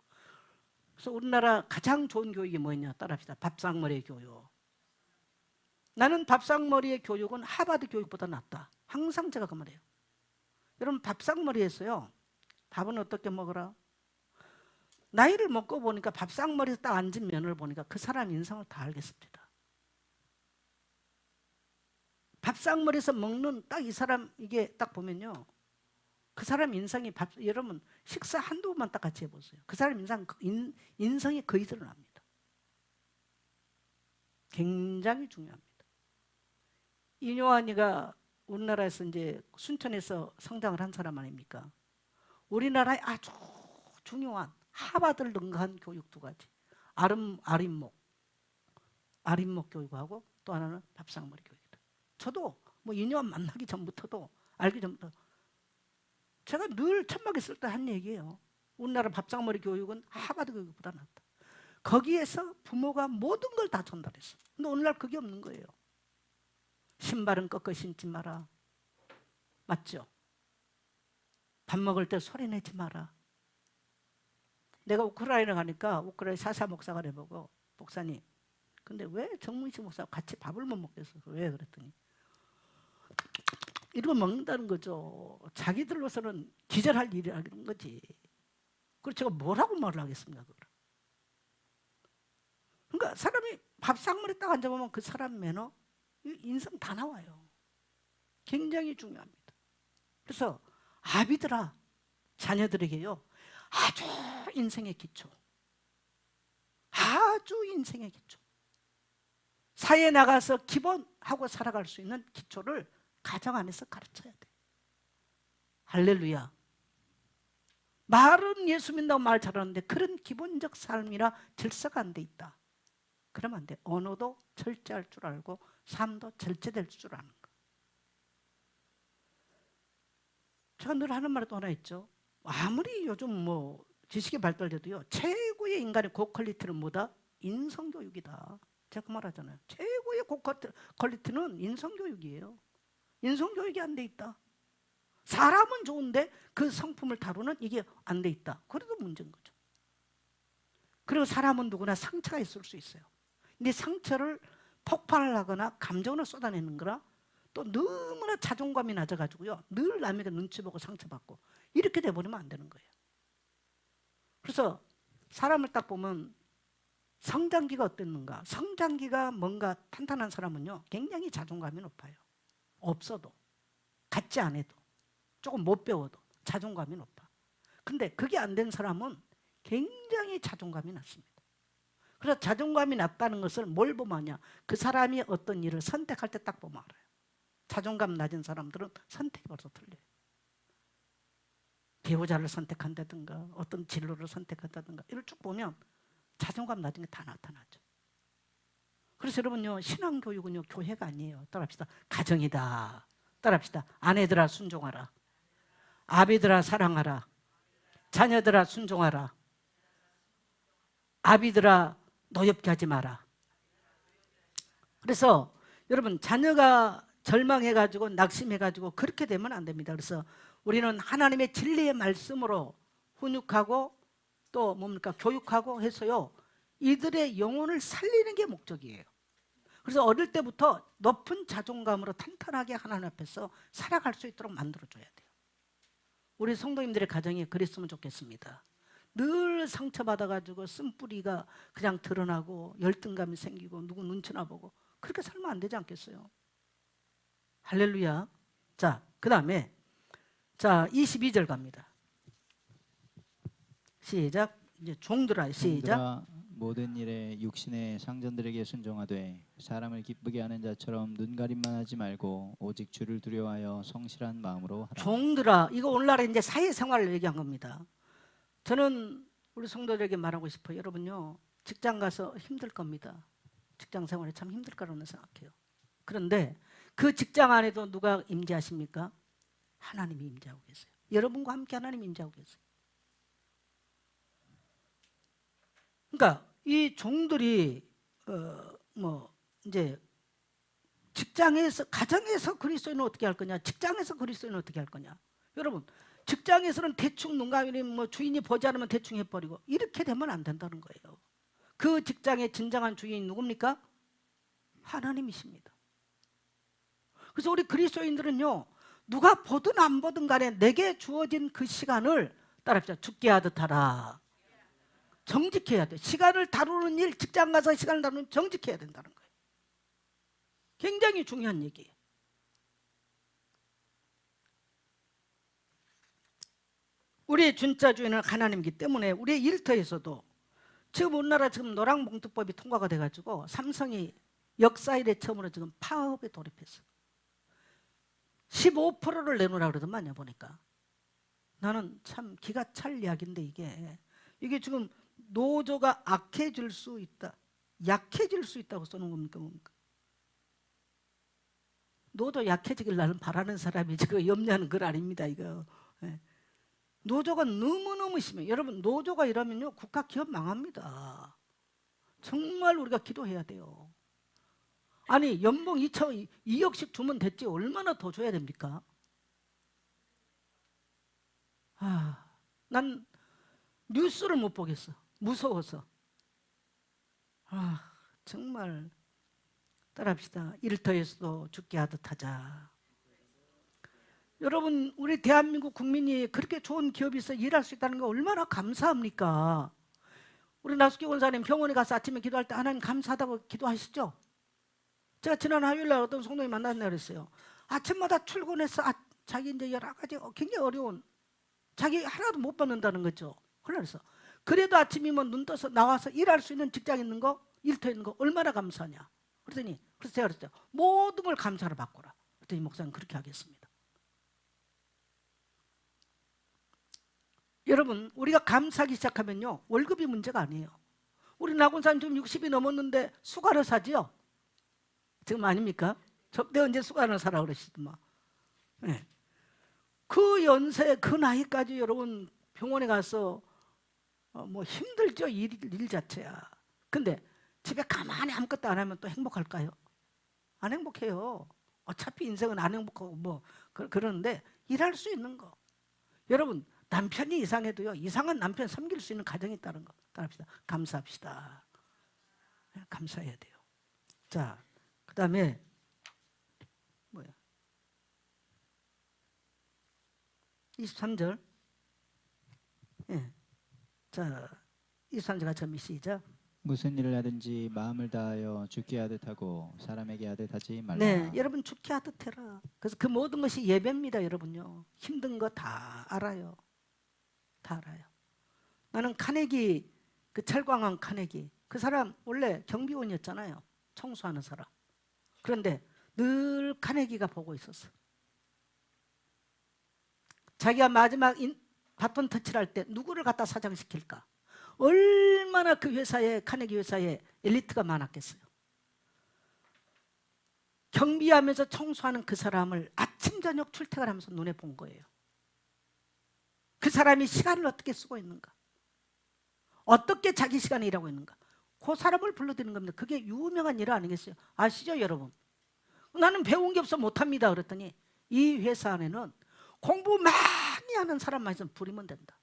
그래서 우리나라 가장 좋은 교육이 뭐냐 따라합시다. 밥상머리 교육. 나는 밥상머리의 교육은 하버드 교육보다 낫다. 항상 제가 그 말이에요. 여러분 밥상머리에서요. 밥은 어떻게 먹어라? 나이를 먹고 보니까 밥상머리에서 딱 앉은 면을 보니까 그 사람 인성을 다 알겠습니다. 밥상머리에서 먹는 딱 이 사람 이게 딱 보면요. 그 사람 인성이 여러분 식사 한두 번만 딱 같이 해보세요. 그 사람 인성이 거의 드러납니다. 굉장히 중요합니다. 이뇨한이가 우리나라에서 이제 순천에서 성장을 한 사람 아닙니까? 우리나라의 아주 중요한 하버드를 능가한 교육 두 가지. 아림목 교육하고 또 하나는 밥상머리 교육이다. 저도 뭐 이뇨한 만나기 전부터도 알기 전부터 제가 늘 천막 있을 때 한 얘기예요. 우리나라 밥상머리 교육은 하버드 교육보다 낫다. 거기에서 부모가 모든 걸 다 전달했어. 근데 오늘날 그게 없는 거예요. 신발은 꺾어 신지 마라. 맞죠? 밥 먹을 때 소리 내지 마라. 내가 우크라이나 가니까 우크라이나 사사 목사가 내보고 목사님 근데 왜 정문식 목사가 같이 밥을 못 먹겠어? 왜? 그랬더니 이러고 먹는다는 거죠. 자기들로서는 기절할 일이라는 거지. 그리고 제가 뭐라고 말을 하겠습니까? 그걸. 그러니까 사람이 밥상머리에 딱 앉아보면 그 사람 매너 인성 다 나와요. 굉장히 중요합니다. 그래서 아비들아 자녀들에게요 아주 인생의 기초, 아주 인생의 기초, 사회에 나가서 기본하고 살아갈 수 있는 기초를 가정 안에서 가르쳐야 돼. 할렐루야. 말은 예수 믿는다고 말 잘하는데 그런 기본적 삶이나 질서가 안 돼 있다. 그러면 안 돼. 언어도 절제할 줄 알고 삶도 절제될 줄 아는 거. 제가 늘 하는 말도 하나 있죠. 아무리 요즘 뭐 지식이 발달돼도요 최고의 인간의 고퀄리티는 뭐다? 인성교육이다. 제가 그 말 하잖아요. 최고의 고퀄리티는 인성교육이에요. 인성교육이 안 돼 있다. 사람은 좋은데 그 성품을 다루는 이게 안 돼 있다. 그래도 문제인 거죠. 그리고 사람은 누구나 상처가 있을 수 있어요. 근데 상처를 폭발을 하거나 감정을 쏟아내는 거라 또 너무나 자존감이 낮아가지고요 늘 남에게 눈치 보고 상처받고 이렇게 돼버리면 안 되는 거예요. 그래서 사람을 딱 보면 성장기가 어땠는가? 성장기가 뭔가 탄탄한 사람은요 굉장히 자존감이 높아요. 없어도 같지 않아도 조금 못 배워도 자존감이 높아. 근데 그게 안 된 사람은 굉장히 자존감이 낮습니다. 그래서 자존감이 낮다는 것을 뭘 보면 하냐? 그 사람이 어떤 일을 선택할 때 딱 보면 알아요. 자존감 낮은 사람들은 선택이 벌써 틀려요. 배우자를 선택한다든가 어떤 진로를 선택한다든가 이걸 쭉 보면 자존감 낮은 게 다 나타나죠. 그래서 여러분요 신앙교육은요 교회가 아니에요. 따라합시다. 가정이다. 따라합시다. 아내들아 순종하라. 아비들아 사랑하라. 자녀들아 순종하라. 아비들아 노엽게 하지 마라. 그래서 여러분 자녀가 절망해가지고 낙심해가지고 그렇게 되면 안 됩니다. 그래서 우리는 하나님의 진리의 말씀으로 훈육하고 또 뭡니까 교육하고 해서요 이들의 영혼을 살리는 게 목적이에요. 그래서 어릴 때부터 높은 자존감으로 탄탄하게 하나님 앞에서 살아갈 수 있도록 만들어줘야 돼요. 우리 성도님들의 가정이 그랬으면 좋겠습니다. 늘 상처받아가지고 쓴뿌리가 그냥 드러나고 열등감이 생기고 누구 눈치나 보고 그렇게 살면 안 되지 않겠어요? 할렐루야. 자, 그 다음에 자 22절 갑니다. 시작. 이제 종들아 시작. 모든 일에 육신의 상전들에게 순종하되 사람을 기쁘게 하는 자처럼 눈가림만 하지 말고 오직 주를 두려워하여 성실한 마음으로 하라. 종들아 이거 오늘날에 이제 사회생활을 얘기한 겁니다. 저는 우리 성도들에게 말하고 싶어요. 여러분요 직장 가서 힘들 겁니다. 직장 생활이 참 힘들 거라고 생각해요. 그런데 그 직장 안에도 누가 임재하십니까? 하나님이 임재하고 계세요. 여러분과 함께 하나님이 임재하고 계세요. 그러니까 이 종들이 뭐 이제 직장에서 가정에서 그리스도인은 어떻게 할 거냐? 직장에서 그리스도인은 어떻게 할 거냐? 여러분 직장에서는 대충 농가인이 뭐 주인이 보지 않으면 대충 해버리고 이렇게 되면 안 된다는 거예요. 그 직장의 진정한 주인이 누굽니까? 하나님이십니다. 그래서 우리 그리스도인들은요, 누가 보든 안 보든 간에 내게 주어진 그 시간을 따라합시다. 죽게 하듯 하라. 정직해야 돼. 시간을 다루는 일, 직장 가서 시간을 다루는 정직해야 된다는 거예요. 굉장히 중요한 얘기예요. 우리의 진짜 주인은 하나님이기 때문에 우리의 일터에서도 지금 우리나라 지금 노란봉투법이 통과가 돼가지고 삼성이 역사 이래 처음으로 지금 파업에 돌입했어. 15%를 내놓으라 그러더만요. 보니까 나는 참 기가 찰 이야기인데 이게 지금 노조가 악해질 수 있다, 약해질 수 있다고 써놓은 겁니까? 뭡니까? 노조 약해지길 나는 바라는 사람이 지금 염려하는 글 아닙니다. 이거. 예. 노조가 너무너무 심해요. 여러분, 노조가 이러면요 국가 기업 망합니다. 정말 우리가 기도해야 돼요. 아니 연봉 2억씩 주면 됐지 얼마나 더 줘야 됩니까? 난 뉴스를 못 보겠어. 무서워서. 정말 따라합시다. 일터에서도 죽게 하듯 하자. 여러분, 우리 대한민국 국민이 그렇게 좋은 기업이 있어 일할 수 있다는 거 얼마나 감사합니까? 우리 나숙기 원사님 병원에 가서 아침에 기도할 때 하나님 감사하다고 기도하시죠? 제가 지난 화요일날 어떤 성도님 만났나 그랬어요. 아침마다 출근해서 자기 이제 여러 가지 굉장히 어려운, 자기 하나도 못 받는다는 거죠. 그래서 그래도 아침이면 눈 떠서 나와서 일할 수 있는 직장 있는 거, 일터 있는 거 얼마나 감사하냐. 그래서 제가 그랬죠. 모든 걸 감사로 바꾸라. 그랬더니 목사님 그렇게 하겠습니다. 여러분, 우리가 감사하기 시작하면요 월급이 문제가 아니에요. 우리 나군사님 지금 60이 넘었는데 수가를 사지요? 지금 아닙니까? 내 언제 수가를 사라 그러시더만. 네. 그 연세, 그 나이까지 여러분 병원에 가서 뭐 힘들죠. 일 자체야. 근데 집에 가만히 아무것도 안 하면 또 행복할까요? 안 행복해요. 어차피 인생은 안 행복하고 뭐 그러는데 일할 수 있는 거. 여러분, 남편이 이상해도요 이상한 남편 섬길 수 있는 가정이 있다는 거 따라합시다. 감사합시다. 감사해야 돼요. 자, 그 다음에 뭐야? 23절. 예. 자, 23절 같이 한번 시작. 무슨 일을 하든지 마음을 다하여 죽게 하듯 하고 사람에게 하듯 하지 말라. 네, 여러분 죽게 하듯 해라. 그래서 그 모든 것이 예배입니다. 여러분요, 힘든 거 다 알아요. 다 알아요. 나는 카네기, 그 철광왕 카네기, 그 사람 원래 경비원이었잖아요. 청소하는 사람. 그런데 늘 카네기가 보고 있었어. 자기가 마지막 바톤 터치를 할 때 누구를 갖다 사장시킬까? 얼마나 그 회사에, 카네기 회사에 엘리트가 많았겠어요. 경비하면서 청소하는 그 사람을 아침 저녁 출퇴근하면서 눈에 본 거예요. 그 사람이 시간을 어떻게 쓰고 있는가, 어떻게 자기 시간에 일하고 있는가, 그 사람을 불러드리는 겁니다. 그게 유명한 일 아니겠어요? 아시죠 여러분? 나는 배운 게 없어 못합니다 그랬더니 이 회사 안에는 공부 많이 하는 사람만 있으면 부리면 된다.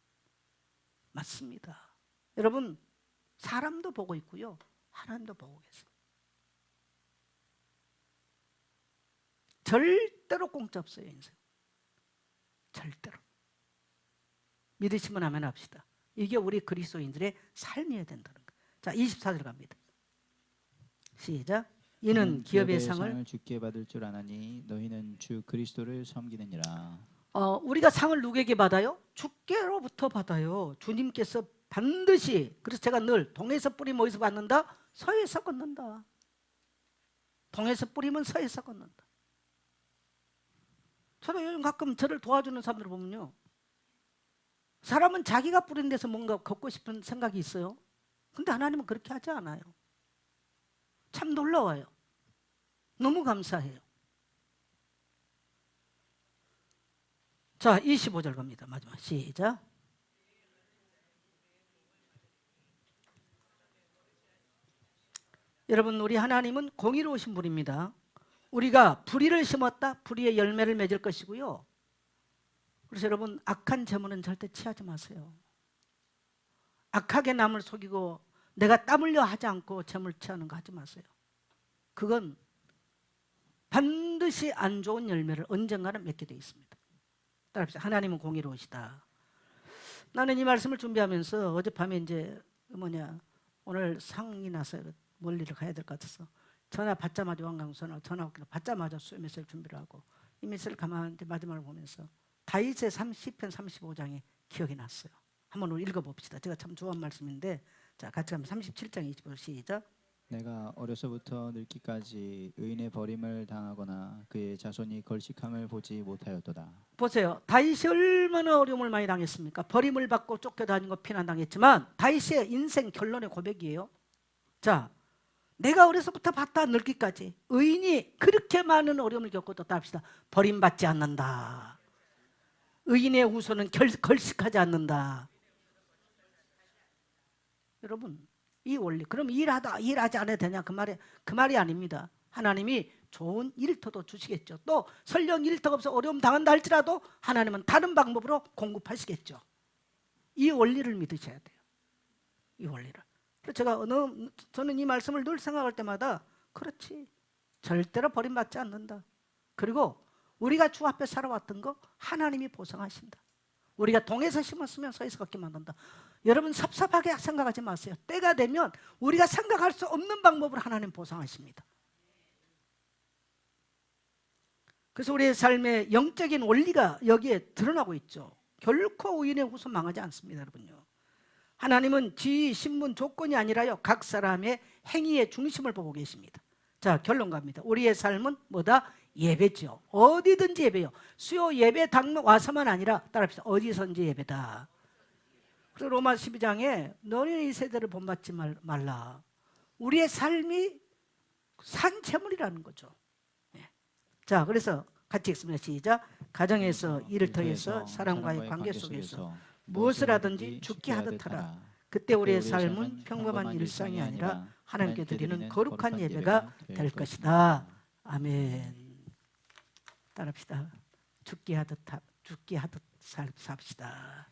맞습니다. 여러분, 사람도 보고 있고요 하나님도 보고 계세요. 절대로 공짜 없어요 인생. 절대로. 믿으시면 아멘 합시다. 이게 우리 그리스도인들의 삶이어야 된다는 거예요. 자, 24절 갑니다. 시작. 이는 기업의 상을 주께 받을 줄 아나니 너희는 주 그리스도를 섬기느니라. 우리가 상을 누구에게 받아요? 주께로부터 받아요. 주님께서 반드시. 그래서 제가 늘 동에서 뿌리면 어디서 받는다? 서에서 걷는다. 동에서 뿌리면 서에서 걷는다. 저도 요즘 가끔 저를 도와주는 사람들 보면요, 사람은 자기가 뿌린 데서 뭔가 걷고 싶은 생각이 있어요. 근데 하나님은 그렇게 하지 않아요. 참 놀라워요. 너무 감사해요. 자, 25절 갑니다. 마지막 시작. 여러분, 우리 하나님은 공의로우신 분입니다. 우리가 불의를 심었다, 불의의 열매를 맺을 것이고요. 그래서 여러분, 악한 재물은 절대 취하지 마세요. 악하게 남을 속이고 내가 땀 흘려 하지 않고 재물 취하는 거 하지 마세요. 그건 반드시 반드시 안 좋은 열매를 언젠가는 맺게 되어 있습니다. 따라합시다. 하나님은 공의로우시다. 나는 이 말씀을 준비하면서 어젯밤에 이제 오늘 상이 나서 멀리를 가야 될 것 같아서 전화 받자마자 왕강선을 전화 받자마자 메시지를 준비를 하고 이 메시지를 가만히 마지막을 보면서 다윗의 30편 35장이 기억이 났어요. 한번 우리 읽어봅시다. 제가 참 좋아하는 말씀인데 자 같이 가면 37장 25절 시작. 내가 어려서부터 늙기까지 의인의 버림을 당하거나 그의 자손이 걸식함을 보지 못하였도다. 보세요. 다윗이 얼마나 어려움을 많이 당했습니까? 버림을 받고 쫓겨다니고 피난당했지만 다윗의 인생 결론의 고백이에요. 자, 내가 어려서부터 봤다 늙기까지 의인이 그렇게 많은 어려움을 겪고도 답시다. 버림받지 않는다. 의인의 후손은 걸식하지 않는다. 여러분 이 원리 그럼 일하지 않아도 되냐 그 말이 아닙니다. 하나님이 좋은 일터도 주시겠죠. 또 설령 일터가 없어 어려움 당한다 할지라도 하나님은 다른 방법으로 공급하시겠죠. 이 원리를 믿으셔야 돼요. 이 원리를. 그래서 저는 이 말씀을 늘 생각할 때마다 그렇지 절대로 버림받지 않는다. 그리고 우리가 주 앞에 살아왔던 거 하나님이 보상하신다. 우리가 동에서 심었으면 서에서 걷게 만든다. 여러분 섭섭하게 생각하지 마세요. 때가 되면 우리가 생각할 수 없는 방법으로 하나님 보상하십니다. 그래서 우리의 삶의 영적인 원리가 여기에 드러나고 있죠. 결코 의인의 후손 망하지 않습니다. 여러분요. 하나님은 지위, 신분, 조건이 아니라요 각 사람의 행위의 중심을 보고 계십니다. 자 결론 갑니다. 우리의 삶은 뭐다? 예배죠. 어디든지 예배요. 수요 예배 당 와서만 아니라 따라합시다. 어디선지 예배다. 그래서 로마 12장에 너는 이 세대를 본받지 말라. 우리의 삶이 산채물이라는 거죠. 네. 자 그래서 같이 읽습니다. 시작. 가정에서 일터에서 사람과의 관계 속에서 무엇을 하든지 죽게 하듯 하라. 그때 우리의 삶은 평범한 일상이 아니라 하나님께 드리는 거룩한 예배가 될 것이다. 아멘. 따라합시다. 죽게 하듯 삽시다.